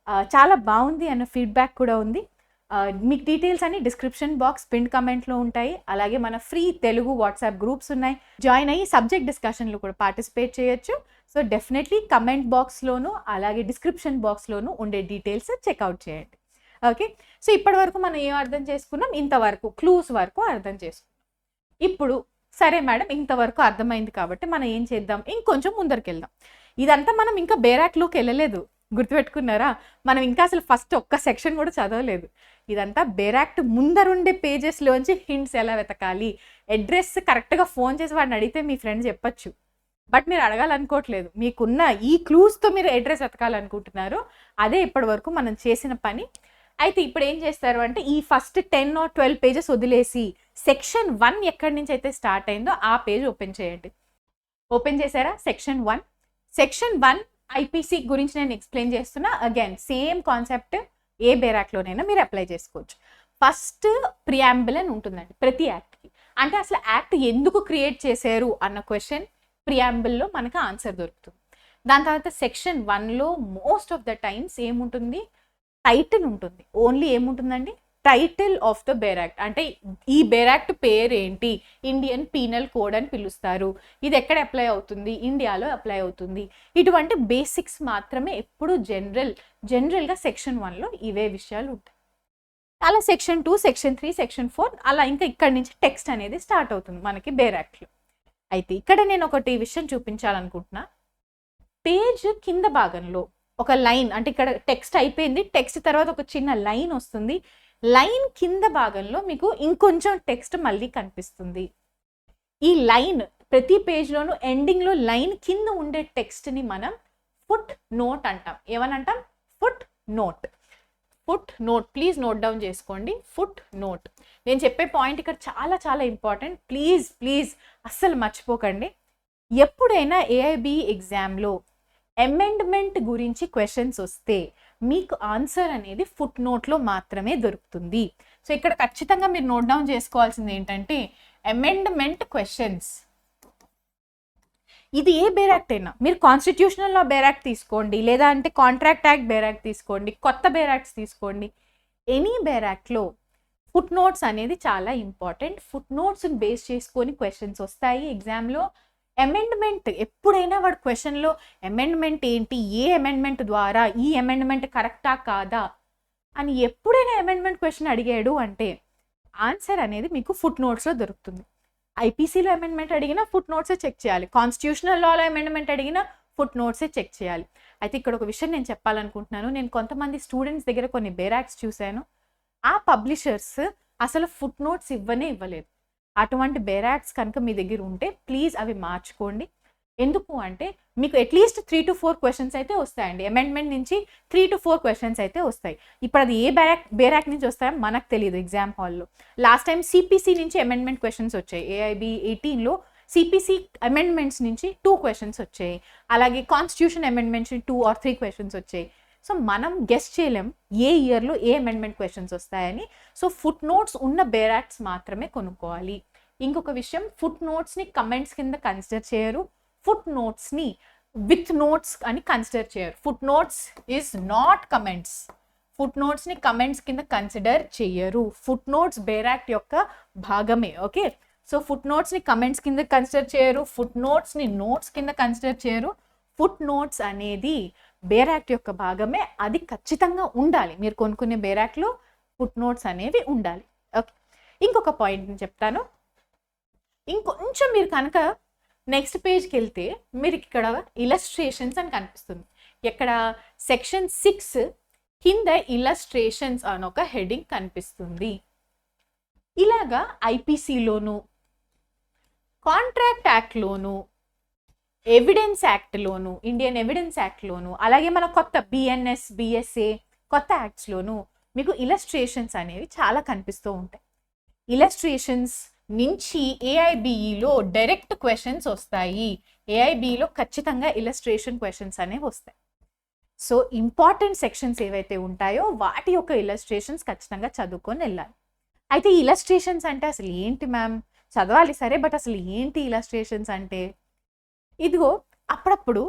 చాలా బాగుంది అన్న ఫీడ్బ్యాక్ కూడా ఉంది. మీకు డీటెయిల్స్ అన్ని డిస్క్రిప్షన్ బాక్స్ పిన్ కమెంట్లో ఉంటాయి. అలాగే మన ఫ్రీ తెలుగు వాట్సాప్ గ్రూప్స్ ఉన్నాయి. జాయిన్ అయ్యి సబ్జెక్ట్ డిస్కషన్లో కూడా పార్టిసిపేట్ చేయొచ్చు. సో డెఫినెట్లీ కమెంట్ బాక్స్లోను అలాగే డిస్క్రిప్షన్ బాక్స్లోను ఉండే డీటెయిల్స్ చెక్అవుట్ చేయండి. ఓకే, సో ఇప్పటి వరకు మనం ఏం అర్థం చేసుకున్నాం? ఇంతవరకు క్లూస్ వరకు అర్థం చేసుకున్నాం. ఇప్పుడు సరే మేడం, ఇంతవరకు అర్థమైంది కాబట్టి మనం ఏం చేద్దాం, ఇంకొంచెం ముందరికి వెళ్దాం. ఇదంతా మనం ఇంకా బేరాక్లోకి వెళ్ళలేదు, గుర్తుపెట్టుకున్నారా? మనం ఇంకా అసలు ఫస్ట్ ఒక్క సెక్షన్ కూడా చదవలేదు. ఇదంతా బేరాక్ట్ ముందరుండే పేజెస్లోంచి హింట్స్ ఎలా వెతకాలి, అడ్రస్ కరెక్ట్గా ఫోన్ చేసి వాడిని అడిగితే మీ ఫ్రెండ్ చెప్పచ్చు. బట్ మీరు అడగాలనుకోవట్లేదు, మీకున్న ఈ క్లూస్తో మీరు అడ్రస్ వెతకాలనుకుంటున్నారు. అదే ఇప్పటి వరకు మనం చేసిన పని. అయితే ఇప్పుడు ఏం చేస్తారు అంటే ఈ ఫస్ట్ 10 or 12 పేజెస్ వదిలేసి సెక్షన్ 1 ఎక్కడి నుంచి అయితే స్టార్ట్ అయిందో ఆ పేజ్ ఓపెన్ చేయండి. ఓపెన్ చేశారా? సెక్షన్ 1 ఐపీసీ గురించి నేను ఎక్స్ప్లెయిన్ చేస్తున్నా. అగైన్ సేమ్ కాన్సెప్ట్ ఏ బేరాక్లోనైనా మీరు అప్లై చేసుకోవచ్చు. ఫస్ట్ ప్రియాంబుల్ అని ఉంటుందండి ప్రతి యాక్ట్కి. అంటే అసలు యాక్ట్ ఎందుకు క్రియేట్ చేశారు అన్న క్వశ్చన్ ప్రియాంబుల్లో మనకు ఆన్సర్ దొరుకుతుంది. దాని తర్వాత సెక్షన్ 1లో మోస్ట్ ఆఫ్ ద టైమ్స్ ఏముంటుంది? టైటిల్ ఉంటుంది. ఓన్లీ ఏముంటుందండి? Title of the bare act. అంటే ఈ బేర్ యాక్ట్ పేరు ఏంటి, ఇండియన్ పీనల్ కోడ్ అని పిలుస్తారు, ఇది ఎక్కడ అప్లై అవుతుంది, ఇండియాలో అప్లై అవుతుంది. ఇటువంటి బేసిక్స్ మాత్రమే ఎప్పుడు జనరల్గా సెక్షన్ 1లో ఇవే విషయాలు ఉంటాయి. అలా సెక్షన్ 2, సెక్షన్ 3, సెక్షన్ 4 అలా ఇంకా ఇక్కడి నుంచి టెక్స్ట్ అనేది స్టార్ట్ అవుతుంది మనకి బేర్ యాక్ట్లో. అయితే ఇక్కడ నేను ఒకటి విషయం చూపించాలనుకుంటున్నా. పేజ్ కింద భాగంలో ఒక లైన్, అంటే ఇక్కడ టెక్స్ట్ అయిపోయింది, టెక్స్ట్ తర్వాత ఒక చిన్న లైన్ వస్తుంది. లైన్ కింద భాగంలో మీకు ఇంకొంచెం టెక్స్ట్ మళ్ళీ కనిపిస్తుంది. ఈ లైన్ ప్రతి పేజ్లోనూ ఎండింగ్లో లైన్ కింద ఉండే టెక్స్ట్ని మనం ఫుట్ నోట్ అంటాం. ఏమనంటాం? Footnote. Please note down చేసుకోండి. Footnote. నేను చెప్పే పాయింట్ ఇక్కడ చాలా చాలా ఇంపార్టెంట్. ప్లీజ్ అస్సలు మర్చిపోకండి. ఎప్పుడైనా ఏఐబి ఎగ్జామ్లో అమెండ్మెంట్ గురించి క్వశ్చన్స్ వస్తే మీకు ఆన్సర్ అనేది ఫుట్ నోట్లో మాత్రమే దొరుకుతుంది. సో ఇక్కడ ఖచ్చితంగా మీరు నోట్ డౌన్ చేసుకోవాల్సింది ఏంటంటే అమెండ్మెంట్ క్వశ్చన్స్. ఇది ఏ బేర్ యాక్ట్ అయినా, మీరు కాన్స్టిట్యూషనల్ లా బేర్ యాక్ట్ తీసుకోండి, లేదా అంటే కాంట్రాక్ట్ యాక్ట్ బేర్ యాక్ట్ తీసుకోండి, కొత్త బేర్ యాక్ట్స్ తీసుకోండి. ఎనీ బేర్ యాక్ట్లో ఫుట్ నోట్స్ అనేది చాలా ఇంపార్టెంట్. ఫుట్ నోట్స్ని బేస్ చేసుకొని క్వశ్చన్స్ వస్తాయి ఎగ్జామ్లో. అమెండ్మెంట్ ఎప్పుడైనా వాడు క్వశ్చన్లో అమెండ్మెంట్ ఏంటి, ఏ అమెండ్మెంట్ ద్వారా ఈ అమెండ్మెంట్ కరెక్టా కాదా అని ఎప్పుడైనా అమెండ్మెంట్ క్వశ్చన్ అడిగాడు అంటే ఆన్సర్ అనేది మీకు ఫుట్ నోట్స్లో దొరుకుతుంది. ఐపీసీలో అమెండ్మెంట్ అడిగినా ఫుట్ నోట్సే చెక్ చేయాలి, కాన్స్టిట్యూషనల్ లాలో అమెండ్మెంట్ అడిగినా ఫుట్ నోట్సే చెక్ చేయాలి. అయితే ఇక్కడ ఒక విషయం నేను చెప్పాలనుకుంటున్నాను. నేను కొంతమంది స్టూడెంట్స్ దగ్గర కొన్ని బేర్ యాక్ట్స్ చూశాను. ఆ పబ్లిషర్స్ అసలు ఫుట్ నోట్స్ ఇవ్వలేదు. అటువంటి బేర్ యాక్ట్స్ కనుక మీ దగ్గర ఉంటే ప్లీజ్ అవి మార్చుకోండి. ఎందుకు అంటే మీకు అట్లీస్ట్ 3 to 4 క్వశ్చన్స్ అయితే వస్తాయండి. అమెండ్మెంట్ నుంచి 3 to 4 క్వశ్చన్స్ అయితే వస్తాయి. ఇప్పుడు అది ఏ బేర్ యాక్ట్ నుంచి వస్తాయో మనకు తెలియదు ఎగ్జామ్ హాల్లో. లాస్ట్ టైం సిపిసి నుంచి అమెండ్మెంట్ క్వశ్చన్స్ వచ్చాయి. ఏఐబి 18లో సిపిసి అమెండ్మెంట్స్ నుంచి 2 క్వశ్చన్స్ వచ్చాయి. అలాగే కాన్స్టిట్యూషన్ అమెండ్మెంట్స్ 2 or 3 క్వశ్చన్స్ వచ్చాయి. సో మనం గెస్ చేయలేం ఏ ఇయర్లో ఏ అమెండ్మెంట్ క్వశ్చన్స్ వస్తాయని. సో ఫుట్ నోట్స్ ఉన్న బేర్ యాక్ట్స్ మాత్రమే కొనుక్కోవాలి. ఇంకొక విషయం, ఫుట్ నోట్స్ని కమెంట్స్ కింద కన్సిడర్ చేయరు, ఫుట్ నోట్స్ని విత్ నోట్స్ అని కన్సిడర్ చేయరు. Footnotes is not comments. ఫుట్ నోట్స్ని కమెంట్స్ కింద కన్సిడర్ చేయరు. ఫుట్ నోట్స్ బేర్ యాక్ట్ యొక్క భాగమే. ఓకే, సో ఫుట్ నోట్స్ని కమెంట్స్ కింద కన్సిడర్ చేయరు, ఫుట్ నోట్స్ని నోట్స్ కింద కన్సిడర్ చేయరు. ఫుట్ నోట్స్ అనేది బేర్ యాక్ట్ యొక్క భాగమే, అది ఖచ్చితంగా ఉండాలి. మీరు కొనుక్కునే బేర్ యాక్ట్లో ఫుట్ నోట్స్ అనేవి ఉండాలి. ఓకే, ఇంకొక పాయింట్ చెప్తాను. ఇంకొంచెం మీరు కనుక నెక్స్ట్ పేజ్కి వెళ్తే మీరు ఇక్కడ ఇలస్ట్రేషన్స్ అని కనిపిస్తుంది. ఇక్కడ సెక్షన్ 6 కింద ఇలస్ట్రేషన్స్ అని ఒక హెడింగ్ కనిపిస్తుంది. ఇలాగా ఐపీసీలోను, కాంట్రాక్ట్ యాక్ట్లోను, ఎవిడెన్స్ యాక్ట్లోను, ఇండియన్ ఎవిడెన్స్ యాక్ట్లోను, అలాగే మన కొత్త బిఎన్ఎస్, బిఎస్ఏ కొత్త యాక్ట్స్లోను మీకు ఇలస్ట్రేషన్స్ అనేవి చాలా కనిపిస్తూ ఉంటాయి. ఇలస్ట్రేషన్స్ నుంచి ఏఐబిఈలో డైరెక్ట్ క్వశ్చన్స్ వస్తాయి. ఏఐబిఈలో ఖచ్చితంగా ఇలస్ట్రేషన్ క్వశ్చన్స్ అనేవి వస్తాయి. సో ఇంపార్టెంట్ సెక్షన్స్ ఏవైతే ఉంటాయో వాటి యొక్క ఇలస్ట్రేషన్స్ ఖచ్చితంగా చదువుకొని వెళ్ళాలి. అయితే ఇలస్ట్రేషన్స్ అంటే అసలు ఏంటి మ్యామ్, చదవాలి సరే, బట్ అసలు ఏంటి ఇలస్ట్రేషన్స్ అంటే? ఇదిగో అప్పుడప్పుడు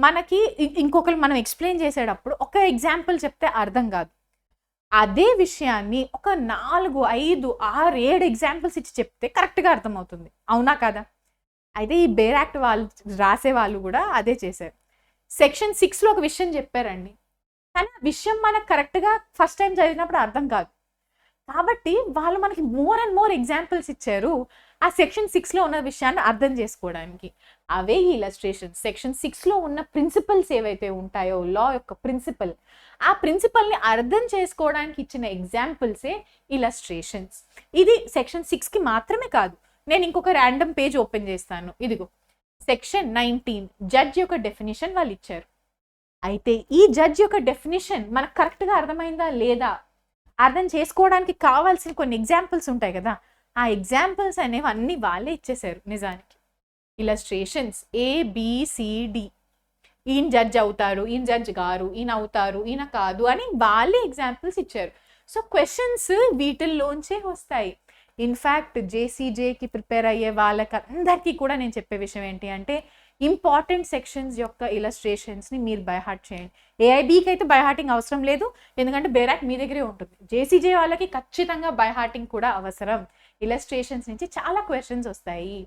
మనకి ఇంకొకరు మనం ఎక్స్ప్లెయిన్ చేసేటప్పుడు ఒక ఎగ్జాంపుల్ చెప్తే అర్థం కాదు. అదే విషయాన్ని ఒక 4, 5, 6, 7 ఎగ్జాంపుల్స్ ఇచ్చి చెప్తే కరెక్ట్గా అర్థమవుతుంది. అవునా కదా? అయితే ఈ బేర్ యాక్ట్ వాళ్ళు రాసే వాళ్ళు కూడా అదే చేశారు. సెక్షన్ 6లో ఒక విషయం చెప్పారండి, కానీ ఆ విషయం మనకు కరెక్ట్గా ఫస్ట్ టైం చదివినప్పుడు అర్థం కాదు. కాబట్టి వాళ్ళు మనకి మోర్ అండ్ మోర్ ఎగ్జాంపుల్స్ ఇచ్చారు ఆ సెక్షన్ 6లో ఉన్న విషయాన్ని అర్థం చేసుకోవడానికి. అవే ఈ ఇలస్ట్రేషన్స్. సెక్షన్ 6లో ఉన్న ప్రిన్సిపల్స్ ఏవైతే ఉంటాయో, లా యొక్క ప్రిన్సిపల్, ఆ ప్రిన్సిపల్ని అర్థం చేసుకోవడానికి ఇచ్చిన ఎగ్జాంపుల్సే ఇలస్ట్రేషన్స్. ఇది సెక్షన్ 6కి మాత్రమే కాదు. నేను ఇంకొక ర్యాండమ్ పేజ్ ఓపెన్ చేస్తాను. ఇదిగో సెక్షన్ 19 జడ్జ్ యొక్క డెఫినేషన్ వాళ్ళు ఇచ్చారు. అయితే ఈ జడ్జ్ యొక్క డెఫినేషన్ మనకు కరెక్ట్గా అర్థమైందా లేదా అర్థం చేసుకోవడానికి కావాల్సిన కొన్ని ఎగ్జాంపుల్స్ ఉంటాయి కదా, ఆ ఎగ్జాంపుల్స్ అనేవి అన్ని వాళ్ళే ఇచ్చేసారు. నిజానికి ఇలస్ట్రేషన్స్ ABCD, ఈయన జడ్జ్ అవుతారు, ఈయన జడ్జ్ గారు, ఈయన అవుతారు, ఈయన కాదు అని వాళ్ళే ఎగ్జాంపుల్స్ ఇచ్చారు. సో క్వశ్చన్స్ వీటిల్లోంచే వస్తాయి. ఇన్ఫ్యాక్ట్ JCJకి ప్రిపేర్ అయ్యే వాళ్ళకి అందరికీ కూడా నేను చెప్పే విషయం ఏంటి అంటే, ఇంపార్టెంట్ సెక్షన్స్ యొక్క ఇలస్ట్రేషన్స్ని మీరు బైహార్ట్ చేయండి. AIBకి అయితే బైహార్టింగ్ అవసరం లేదు, ఎందుకంటే బేరాక్ మీ దగ్గరే ఉంటుంది. JCJ వాళ్ళకి ఖచ్చితంగా బైహార్టింగ్ కూడా అవసరం. ఇలస్ట్రేషన్స్ నుంచి చాలా క్వశ్చన్స్ వస్తాయి.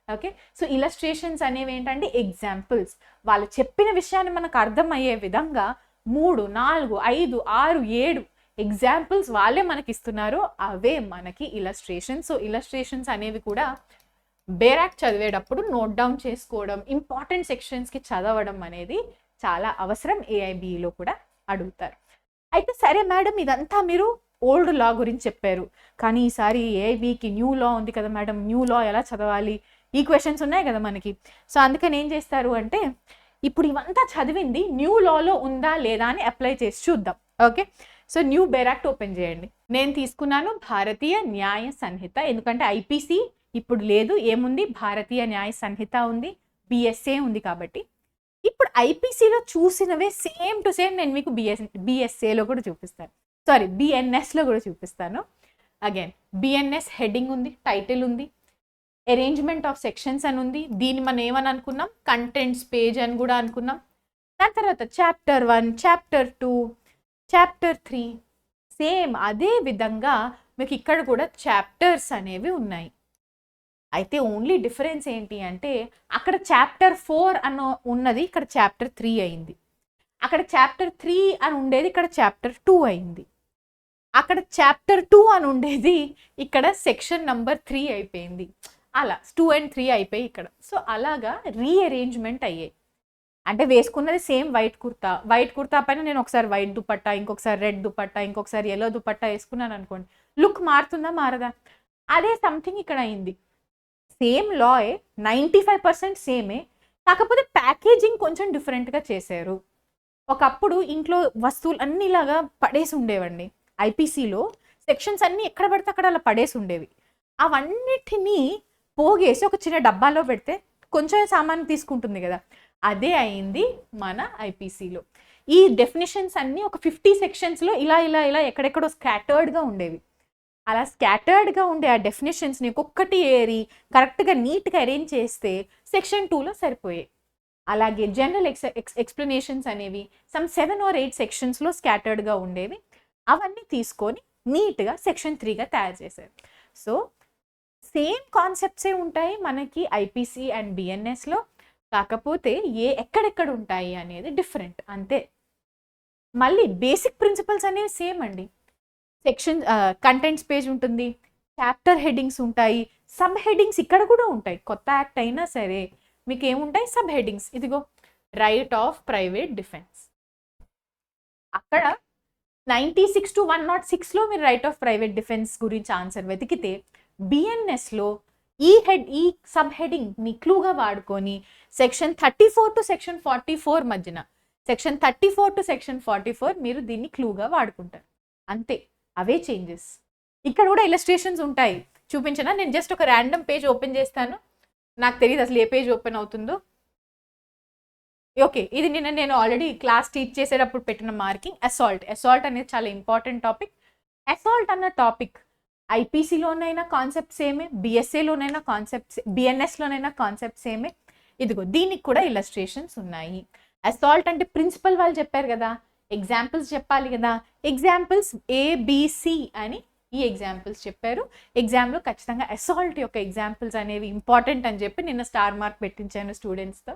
ఓకే, సో ఇలస్ట్రేషన్స్ అనేవి ఏంటంటే ఎగ్జాంపుల్స్. వాళ్ళు చెప్పిన విషయాన్ని మనకు అర్థమయ్యే విధంగా 3, 4, 5, 6, 7 ఎగ్జాంపుల్స్ వాళ్ళే మనకి ఇస్తున్నారు. అవే మనకి ఇలస్ట్రేషన్స్. సో ఇలస్ట్రేషన్స్ అనేవి కూడా బేరాక్ చదివేటప్పుడు నోట్ డౌన్ చేసుకోవడం, ఇంపార్టెంట్ సెక్షన్స్కి చదవడం అనేది చాలా అవసరం. AIBలో కూడా అడుగుతారు. అయితే సరే మేడం, ఇదంతా మీరు ఓల్డ్ లా గురించి చెప్పారు, కానీ ఈసారి AIBకి న్యూ లా ఉంది కదా మేడం, న్యూ లా ఎలా చదవాలి, ఈ క్వశ్చన్స్ ఉన్నాయి కదా మనకి. సో అందుకని ఏం చేస్తారు అంటే, ఇప్పుడు ఇవంతా చదివింది న్యూ లాలో ఉందా లేదా అని అప్లై చేసి చూద్దాం. ఓకే, సో న్యూ బేరాక్ట్ ఓపెన్ చేయండి. నేను తీసుకున్నాను భారతీయ న్యాయ సంహిత, ఎందుకంటే IPC ఇప్పుడు లేదు. ఏముంది? భారతీయ న్యాయ సంహిత ఉంది, BSA ఉంది. కాబట్టి ఇప్పుడు IPCలో చూసినవే సేమ్ టు సేమ్ నేను మీకు BSAలో కూడా చూపిస్తాను. సారీ, BNSలో కూడా చూపిస్తాను. అగైన్ BNS హెడ్డింగ్ ఉంది, టైటిల్ ఉంది, అరేంజ్మెంట్ ఆఫ్ సెక్షన్స్ అని ఉంది. దీన్ని మనం ఏమని అనుకున్నాం? కంటెంట్స్ పేజ్ అని కూడా అనుకున్నాం. దాని తర్వాత చాప్టర్ 1, చాప్టర్ 2, చాప్టర్ 3 సేమ్ అదే విధంగా మీకు ఇక్కడ కూడా చాప్టర్స్ అనేవి ఉన్నాయి. అయితే ఓన్లీ డిఫరెన్స్ ఏంటి అంటే, అక్కడ చాప్టర్ 4 అని ఉన్నది ఇక్కడ చాప్టర్ 3 అయింది. అక్కడ చాప్టర్ 3 అని ఉండేది ఇక్కడ చాప్టర్ 2 అయింది. అక్కడ చాప్టర్ 2 అని ఉండేది ఇక్కడ సెక్షన్ నంబర్ 3 అయిపోయింది. అలా 2 and 3 అయిపోయి ఇక్కడ. సో అలాగా రీఅరేంజ్మెంట్ అయ్యాయి. అంటే వేసుకున్నది సేమ్ వైట్ కుర్తా పైన నేను ఒకసారి వైట్ దుపట్టా, ఇంకొకసారి రెడ్ దుపట్టా, ఇంకొకసారి ఎల్లో దుపట్టా వేసుకున్నాను అనుకోండి, లుక్ మారుతుందా మారదా? అదే సంథింగ్ ఇక్కడ అయింది. సేమ్ లాయే, 95% సేమే, కాకపోతే ప్యాకేజింగ్ కొంచెం డిఫరెంట్గా చేశారు. ఒకప్పుడు ఇంట్లో వస్తువులు అన్నిలాగా పడేసి ఉండేవండి. IPCలో సెక్షన్స్ అన్నీ ఎక్కడ పడితే అక్కడ అలా పడేసి ఉండేవి. అవన్నిటినీ పోగేసి ఒక చిన్న డబ్బాలో పెడితే కొంచెం సామాన్ తీసుకుంటుంది కదా, అదే అయింది మన IPCలో. ఈ డెఫినేషన్స్ అన్నీ ఒక 50 సెక్షన్స్లో ఇలా ఇలా ఇలా ఎక్కడెక్కడో స్కాటర్డ్గా ఉండేవి. అలా స్కాటర్డ్గా ఉండే ఆ డెఫినేషన్స్ని ఒక్కొక్కటి ఏరి కరెక్ట్గా నీట్గా అరేంజ్ చేస్తే సెక్షన్ 2లో సరిపోయాయి. అలాగే జనరల్ ఎక్స్ప్లెనేషన్స్ అనేవి సమ్ 7 or 8 సెక్షన్స్లో స్కాటర్డ్గా ఉండేవి. అవన్నీ తీసుకొని నీట్గా సెక్షన్ 3గా తయారు చేశారు. సో సేమ్ కాన్సెప్ట్సే ఉంటాయి మనకి IPC అండ్ BNSలో, కాకపోతే ఎక్కడెక్కడ ఉంటాయి అనేది డిఫరెంట్ అంతే. మళ్ళీ బేసిక్ ప్రిన్సిపల్స్ అనేవి సేమ్ అండి. సెక్షన్ కంటెంట్స్ పేజ్ ఉంటుంది, చాప్టర్ హెడ్డింగ్స్ ఉంటాయి, సబ్ హెడ్డింగ్స్ ఇక్కడ కూడా ఉంటాయి. కొత్త యాక్ట్ అయినా సరే మీకు ఏముంటాయి? Sub headings. ఇదిగో రైట్ ఆఫ్ ప్రైవేట్ డిఫెన్స్. అక్కడ 96 to 106లో మీరు రైట్ ఆఫ్ ప్రైవేట్ డిఫెన్స్ గురించి ఆన్సర్ వెతికితే, BNSలో ఈ సబ్ హెడ్డింగ్ని క్లూగా వాడుకొని సెక్షన్ 34 to section 44 మధ్యన, సెక్షన్ 34 to section 44 మీరు దీన్ని క్లూగా వాడుకుంటారు అంతే. అవే చేంజెస్. ఇక్కడ కూడా ఇలస్ట్రేషన్స్ ఉంటాయి, చూపించనా? నేను జస్ట్ ఒక ర్యాండమ్ పేజ్ ఓపెన్ చేస్తాను, నాకు తెలియదు అసలు ఏ పేజ్ ఓపెన్ అవుతుందో. ఓకే, ఇది నేను ఆల్రెడీ క్లాస్ టీచ్ చేసేటప్పుడు పెట్టిన మార్కింగ్. అసాల్ట్ అనేది చాలా ఇంపార్టెంట్ టాపిక్. అసాల్ట్ అన్న టాపిక్ IPCలోనైనా కాన్సెప్ట్ సేమే, BSAలోనైనా కాన్సెప్ట్, BNSలోనైనా కాన్సెప్ట్ సేమే. ఇదిగో దీనికి కూడా ఇలస్ట్రేషన్స్ ఉన్నాయి. అసాల్ట్ అంటే ప్రిన్సిపల్ వాళ్ళు చెప్పారు కదా, ఎగ్జాంపుల్స్ చెప్పాలి కదా, ఎగ్జాంపుల్స్ ఏబిసి అని ఈ ఎగ్జాంపుల్స్ చెప్పారు. ఎగ్జామ్లో ఖచ్చితంగా అసాల్ట్ యొక్క ఎగ్జాంపుల్స్ అనేవి ఇంపార్టెంట్ అని చెప్పి నిన్న స్టార్ మార్క్ పెట్టించాను స్టూడెంట్స్తో.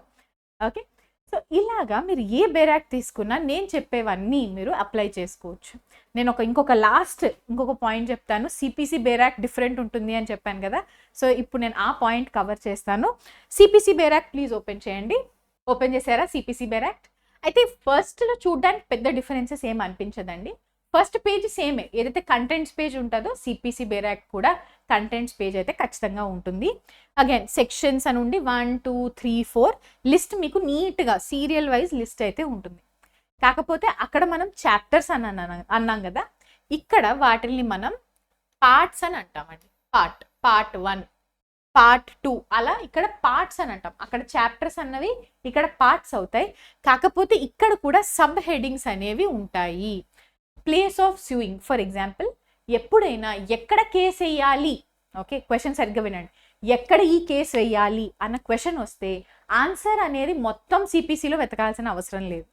ఓకే, సో ఇలాగా మీరు ఏ బేరాక్ తీసుకున్నా నేను చెప్పేవన్నీ మీరు అప్లై చేసుకోవచ్చు. నేను ఇంకొక పాయింట్ చెప్తాను. సిపిసి బేరాక్ డిఫరెంట్ ఉంటుంది అని చెప్పాను కదా, సో ఇప్పుడు నేను ఆ పాయింట్ కవర్ చేస్తాను. సిపిసి బేరాక్ ప్లీజ్ ఓపెన్ చేయండి. ఓపెన్ చేశారా సిపిసి బేరాక్? అయితే ఫస్ట్లో చూడడానికి పెద్ద డిఫరెన్సెస్ ఏం అనిపించదండి. ఫస్ట్ పేజ్ సేమే, ఏదైతే కంటెంట్స్ పేజ్ ఉంటుందో సిపిసి బేరాక్ కూడా కంటెంట్స్ పేజ్ అయితే ఖచ్చితంగా ఉంటుంది. అగైన్ సెక్షన్స్ అని ఉండి 1 2 3 4 లిస్ట్ మీకు నీట్గా సీరియల్ వైజ్ లిస్ట్ అయితే ఉంటుంది. కాకపోతే అక్కడ మనం చాప్టర్స్ అని అన్నాం కదా, ఇక్కడ వాటిని మనం పార్ట్స్ అని అంటామండి. పార్ట్ 1, పార్ట్ 2 అలా ఇక్కడ పార్ట్స్ అని అంటాం. అక్కడ చాప్టర్స్ అన్నవి ఇక్కడ పార్ట్స్ అవుతాయి. కాకపోతే ఇక్కడ కూడా సబ్ హెడింగ్స్ అనేవి ఉంటాయి. Place of sewing, for example ఎప్పుడైనా ఎక్కడ కేసు వేయాలి, ఓకే క్వశ్చన్ సరిగ్గా వినండి, ఎక్కడ ఈ కేసు వేయాలి అన్న క్వశ్చన్ వస్తే ఆన్సర్ అనేది మొత్తం సిపిసిలో వెతకాల్సిన అవసరం లేదు.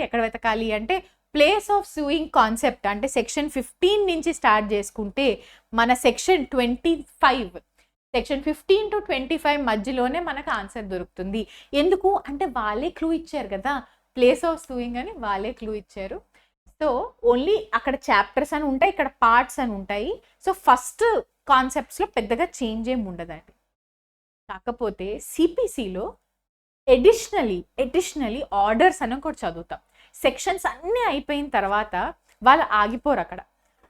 ఎక్కడ వెతకాలి అంటే ప్లేస్ ఆఫ్ సూయింగ్ కాన్సెప్ట్ అంటే సెక్షన్ 15 నుంచి స్టార్ట్ చేసుకుంటే మన సెక్షన్ 25, సెక్షన్ 15 to 25 మధ్యలోనే మనకు ఆన్సర్ దొరుకుతుంది. ఎందుకు అంటే వాళ్ళే క్లూ ఇచ్చారు కదా, ప్లేస్ ఆఫ్ సూయింగ్ అని వాళ్ళే క్లూ ఇచ్చారు. సో ఓన్లీ అక్కడ చాప్టర్స్ అని ఉంటాయి, ఇక్కడ పార్ట్స్ అని ఉంటాయి. సో ఫస్ట్ కాన్సెప్ట్స్లో పెద్దగా చేంజ్ ఏమి ఉండదండి. కాకపోతే సిపిసిలో ఎడిషనలీ ఆర్డర్స్ అని కూడా చదువుతాం. సెక్షన్స్ అన్నీ అయిపోయిన తర్వాత వాళ్ళు ఆగిపోరు అక్కడ.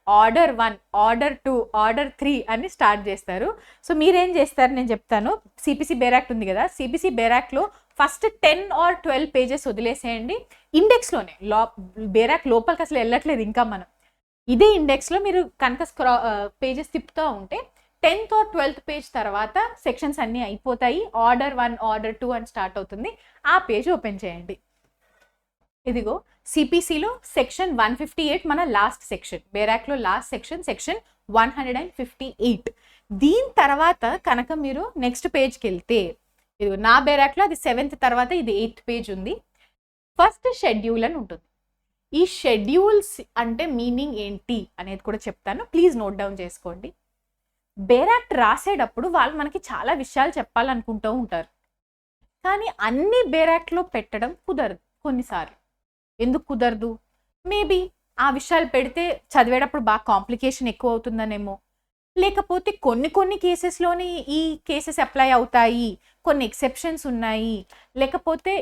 ఆర్డర్ 1, ఆర్డర్ 2, ఆర్డర్ 3 అని స్టార్ట్ చేస్తారు. సో మీరేం చేస్తారు నేను చెప్తాను. సిపిసి బేరాక్ ఉంది కదా, సిపిసి బేరాక్లో ఫస్ట్ 10 or 12 పేజెస్ వదిలేసేయండి. ఇండెక్స్లోనే బేరాక్ లోపలికి అసలు వెళ్ళట్లేదు ఇంకా మనం. ఇదే ఇండెక్స్లో మీరు కనుక పేజెస్ తిప్పుతూ ఉంటే 10th or 12th పేజ్ తర్వాత సెక్షన్స్ అన్నీ అయిపోతాయి. ఆర్డర్ 1, ఆర్డర్ 2 అని స్టార్ట్ అవుతుంది. ఆ పేజ్ ఓపెన్ చేయండి. ఇదిగో సిపిసిలో సెక్షన్ 158 మన లాస్ట్ సెక్షన్, బేరాక్లో లాస్ట్ సెక్షన్ 158. దీని తర్వాత కనుక మీరు నెక్స్ట్ పేజ్కి వెళ్తే ఇదిగో నా బేరాక్లో అది 7th తర్వాత ఇది 8th పేజ్ ఉంది. ఫస్ట్ షెడ్యూల్ అని ఉంటుంది. ఈ షెడ్యూల్స్ అంటే మీనింగ్ ఏంటి అనేది కూడా చెప్తాను, ప్లీజ్ నోట్ డౌన్ చేసుకోండి. బేరాక్ రాసేటప్పుడు వాళ్ళు మనకి చాలా విషయాలు చెప్పాలనుకుంటూ ఉంటారు, కానీ అన్ని బేరాక్లో పెట్టడం కుదరదు కొన్నిసార్లు. ఎందుకు కుదరదు? మేబీ ఆ విషయాలు పెడితే చదివేటప్పుడు బాగా కాంప్లికేషన్ ఎక్కువ అవుతుందనేమో, లేకపోతే కొన్ని కేసెస్లోని ఈ కేసెస్ అప్లై అవుతాయి, కొన్ని ఎక్సెప్షన్స్ ఉన్నాయి, లేకపోతే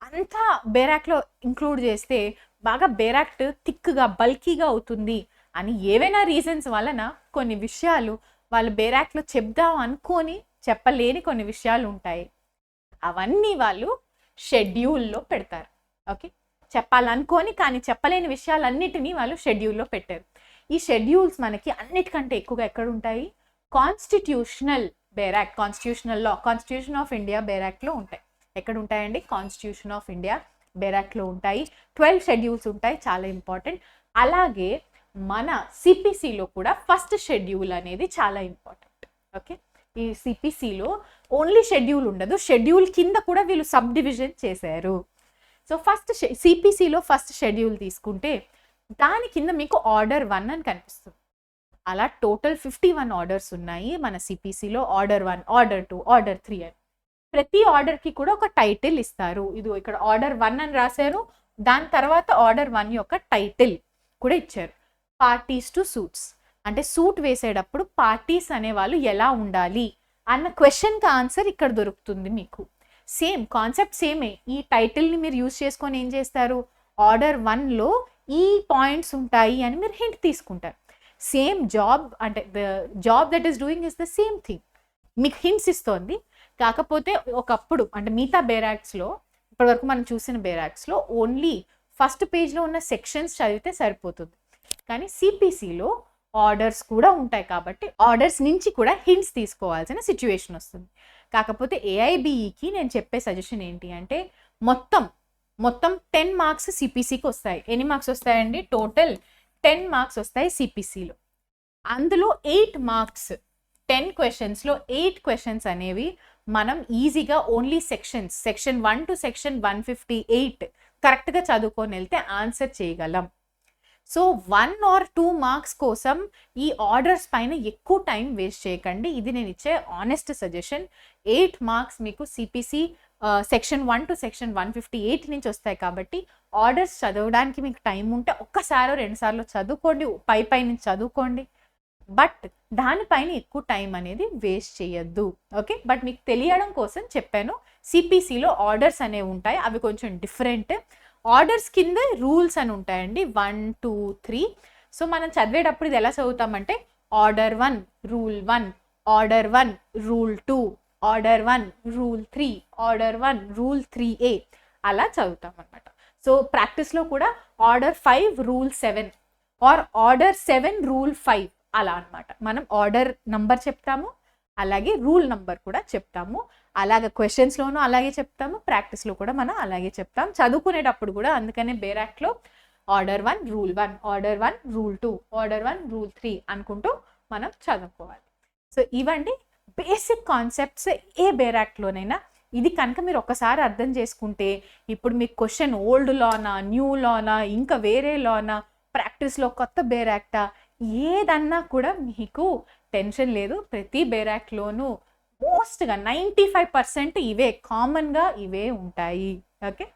అంతా బేరాక్లో ఇంక్లూడ్ చేస్తే బాగా బేరాక్ థిక్గా బల్కీగా అవుతుంది అని ఏవైనా రీజన్స్ వలన కొన్ని విషయాలు వాళ్ళు బేరాక్లో చెప్దాం అనుకొని చెప్పలేని కొన్ని విషయాలు ఉంటాయి. అవన్నీ వాళ్ళు షెడ్యూల్లో పెడతారు. ఓకే, చెప్పాలనుకొని కానీ చెప్పలేని విషయాలన్నిటినీ వాళ్ళు షెడ్యూల్లో పెట్టారు. ఈ షెడ్యూల్స్ మనకి అన్నిటికంటే ఎక్కువగా ఎక్కడ ఉంటాయి? Constitutional bare act, constitutional law, constitution of India బేరాక్లో ఉంటాయి. ఎక్కడ ఉంటాయండి? కాన్స్టిట్యూషన్ ఆఫ్ ఇండియా బేరాక్లో ఉంటాయి. 12 షెడ్యూల్స్ ఉంటాయి, చాలా ఇంపార్టెంట్. అలాగే మన సిపిసిలో కూడా ఫస్ట్ షెడ్యూల్ అనేది చాలా ఇంపార్టెంట్. ఓకే, ఈ సిపిసిలో ఓన్లీ షెడ్యూల్ ఉండదు, షెడ్యూల్ కింద కూడా వీళ్ళు సబ్ డివిజన్ చేశారు. సో ఫస్ట్ సిపిసిలో ఫస్ట్ షెడ్యూల్ తీసుకుంటే దాని కింద మీకు ఆర్డర్ 1 అని కనిపిస్తుంది. అలా టోటల్ 51 ఆర్డర్స్ ఉన్నాయి మన సిపిసిలో. ఆర్డర్ 1, ఆర్డర్ 2, ఆర్డర్ 3 అని ప్రతి ఆర్డర్కి కూడా ఒక టైటిల్ ఇస్తారు. ఇది ఇక్కడ ఆర్డర్ 1 అని రాశారు, దాని తర్వాత ఆర్డర్ 1 యొక్క టైటిల్ కూడా ఇచ్చారు. పార్టీస్ టు సూట్స్ అంటే సూట్ వేసేటప్పుడు పార్టీస్ అనేవాళ్ళు ఎలా ఉండాలి అన్న క్వశ్చన్కి ఆన్సర్ ఇక్కడ దొరుకుతుంది మీకు. సేమ్ కాన్సెప్ట్ సేమే. ఈ టైటిల్ని మీరు యూజ్ చేసుకొని ఏం చేస్తారు? ఆర్డర్ 1లో ఈ పాయింట్స్ ఉంటాయి అని మీరు హింట్ తీసుకుంటారు. సేమ్ జాబ్ అంటే the job that is doing is the same thing, మీకు హింట్స్ ఇస్తోంది. కాకపోతే ఒకప్పుడు అంటే మిగతా బేరాక్స్లో ఇప్పటివరకు మనం చూసిన బేరాక్స్లో ఓన్లీ ఫస్ట్ పేజ్లో ఉన్న సెక్షన్స్ చదివితే సరిపోతుంది. కానీ సిపిసిలో ఆర్డర్స్ కూడా ఉంటాయి కాబట్టి ఆర్డర్స్ నుంచి కూడా హింట్స్ తీసుకోవాల్సిన సిచ్యువేషన్ వస్తుంది. కాకపోతే ఏఐబిఈకి నేను చెప్పే సజెషన్ ఏంటి అంటే మొత్తం 10 మార్క్స్ సిపిసికి వస్తాయి. ఎన్ని మార్క్స్ వస్తాయండి? టోటల్ 10 మార్క్స్ వస్తాయి సిపిసిలో. అందులో 8 మార్క్స్ 10 క్వశ్చన్స్లో 8 క్వశ్చన్స్ అనేవి మనం ఈజీగా ఓన్లీ సెక్షన్ 1 to సెక్షన్ 158 కరెక్ట్గా చదువుకొని వెళ్తే ఆన్సర్ చేయగలం. సో 1 or 2 మార్క్స్ కోసం ఈ ఆర్డర్స్ పైన ఎక్కువ టైం వేస్ట్ చేయకండి. ఇది నేను ఇచ్చే ఆనెస్ట్ సజెషన్. 8 మార్క్స్ మీకు సిపిసి సెక్షన్ 1 to సెక్షన్ 158 నుంచి వస్తాయి కాబట్టి ఆర్డర్స్ చదవడానికి మీకు టైం ఉంటే ఒక్కసారో 2 సార్లు చదువుకోండి, పై నుంచి చదువుకోండి. బట్ దానిపైన ఎక్కువ టైం అనేది వేస్ట్ చేయొద్దు. ఓకే, బట్ మీకు తెలియడం కోసం చెప్పాను. సిపిసిలో ఆర్డర్స్ అనేవి ఉంటాయి, అవి కొంచెం డిఫరెంట్. ఆర్డర్స్ కింద రూల్స్ అని ఉంటాయండి, 1, 2, 3. సో మనం చదివేటప్పుడు ఇది ఎలా చదువుతామంటే order 1 rule 1, order 1 rule 2, order 1 rule 3, order 1 rule 3A అలా చదువుతాం అనమాట. సో ప్రాక్టీస్లో కూడా order 5 rule 7 or order 7 rule 5 అలా అనమాట. మనం ఆర్డర్ నంబర్ చెప్తాము, అలాగే రూల్ నంబర్ కూడా చెప్తాము. అలాగే క్వశ్చన్స్లోనూ అలాగే చెప్తాము, ప్రాక్టీస్లో కూడా మనం అలాగే చెప్తాం. చదువుకునేటప్పుడు కూడా అందుకనే బేరాక్ట్లో order 1 rule 1, order 1 rule 2, order 1 rule 3 అనుకుంటూ మనం చదువుకోవాలి. సో ఇవండి బేసిక్ కాన్సెప్ట్స్ ఏ బేరాక్ట్లోనైనా. ఇది కనుక మీరు ఒకసారి అర్థం చేసుకుంటే ఇప్పుడు మీకు క్వశ్చన్ ఓల్డ్ లానా, న్యూ లానా, ఇంకా వేరే లానా, ప్రాక్టీస్లో కొత్త బేరాక్టా, ఏదన్నా కూడా మీకు టెన్షన్ లేదు. ప్రతి బేరాక్ట్లోనూ మోస్ట్గా 95% ఇవే కామన్గా ఇవే ఉంటాయి. ఓకే.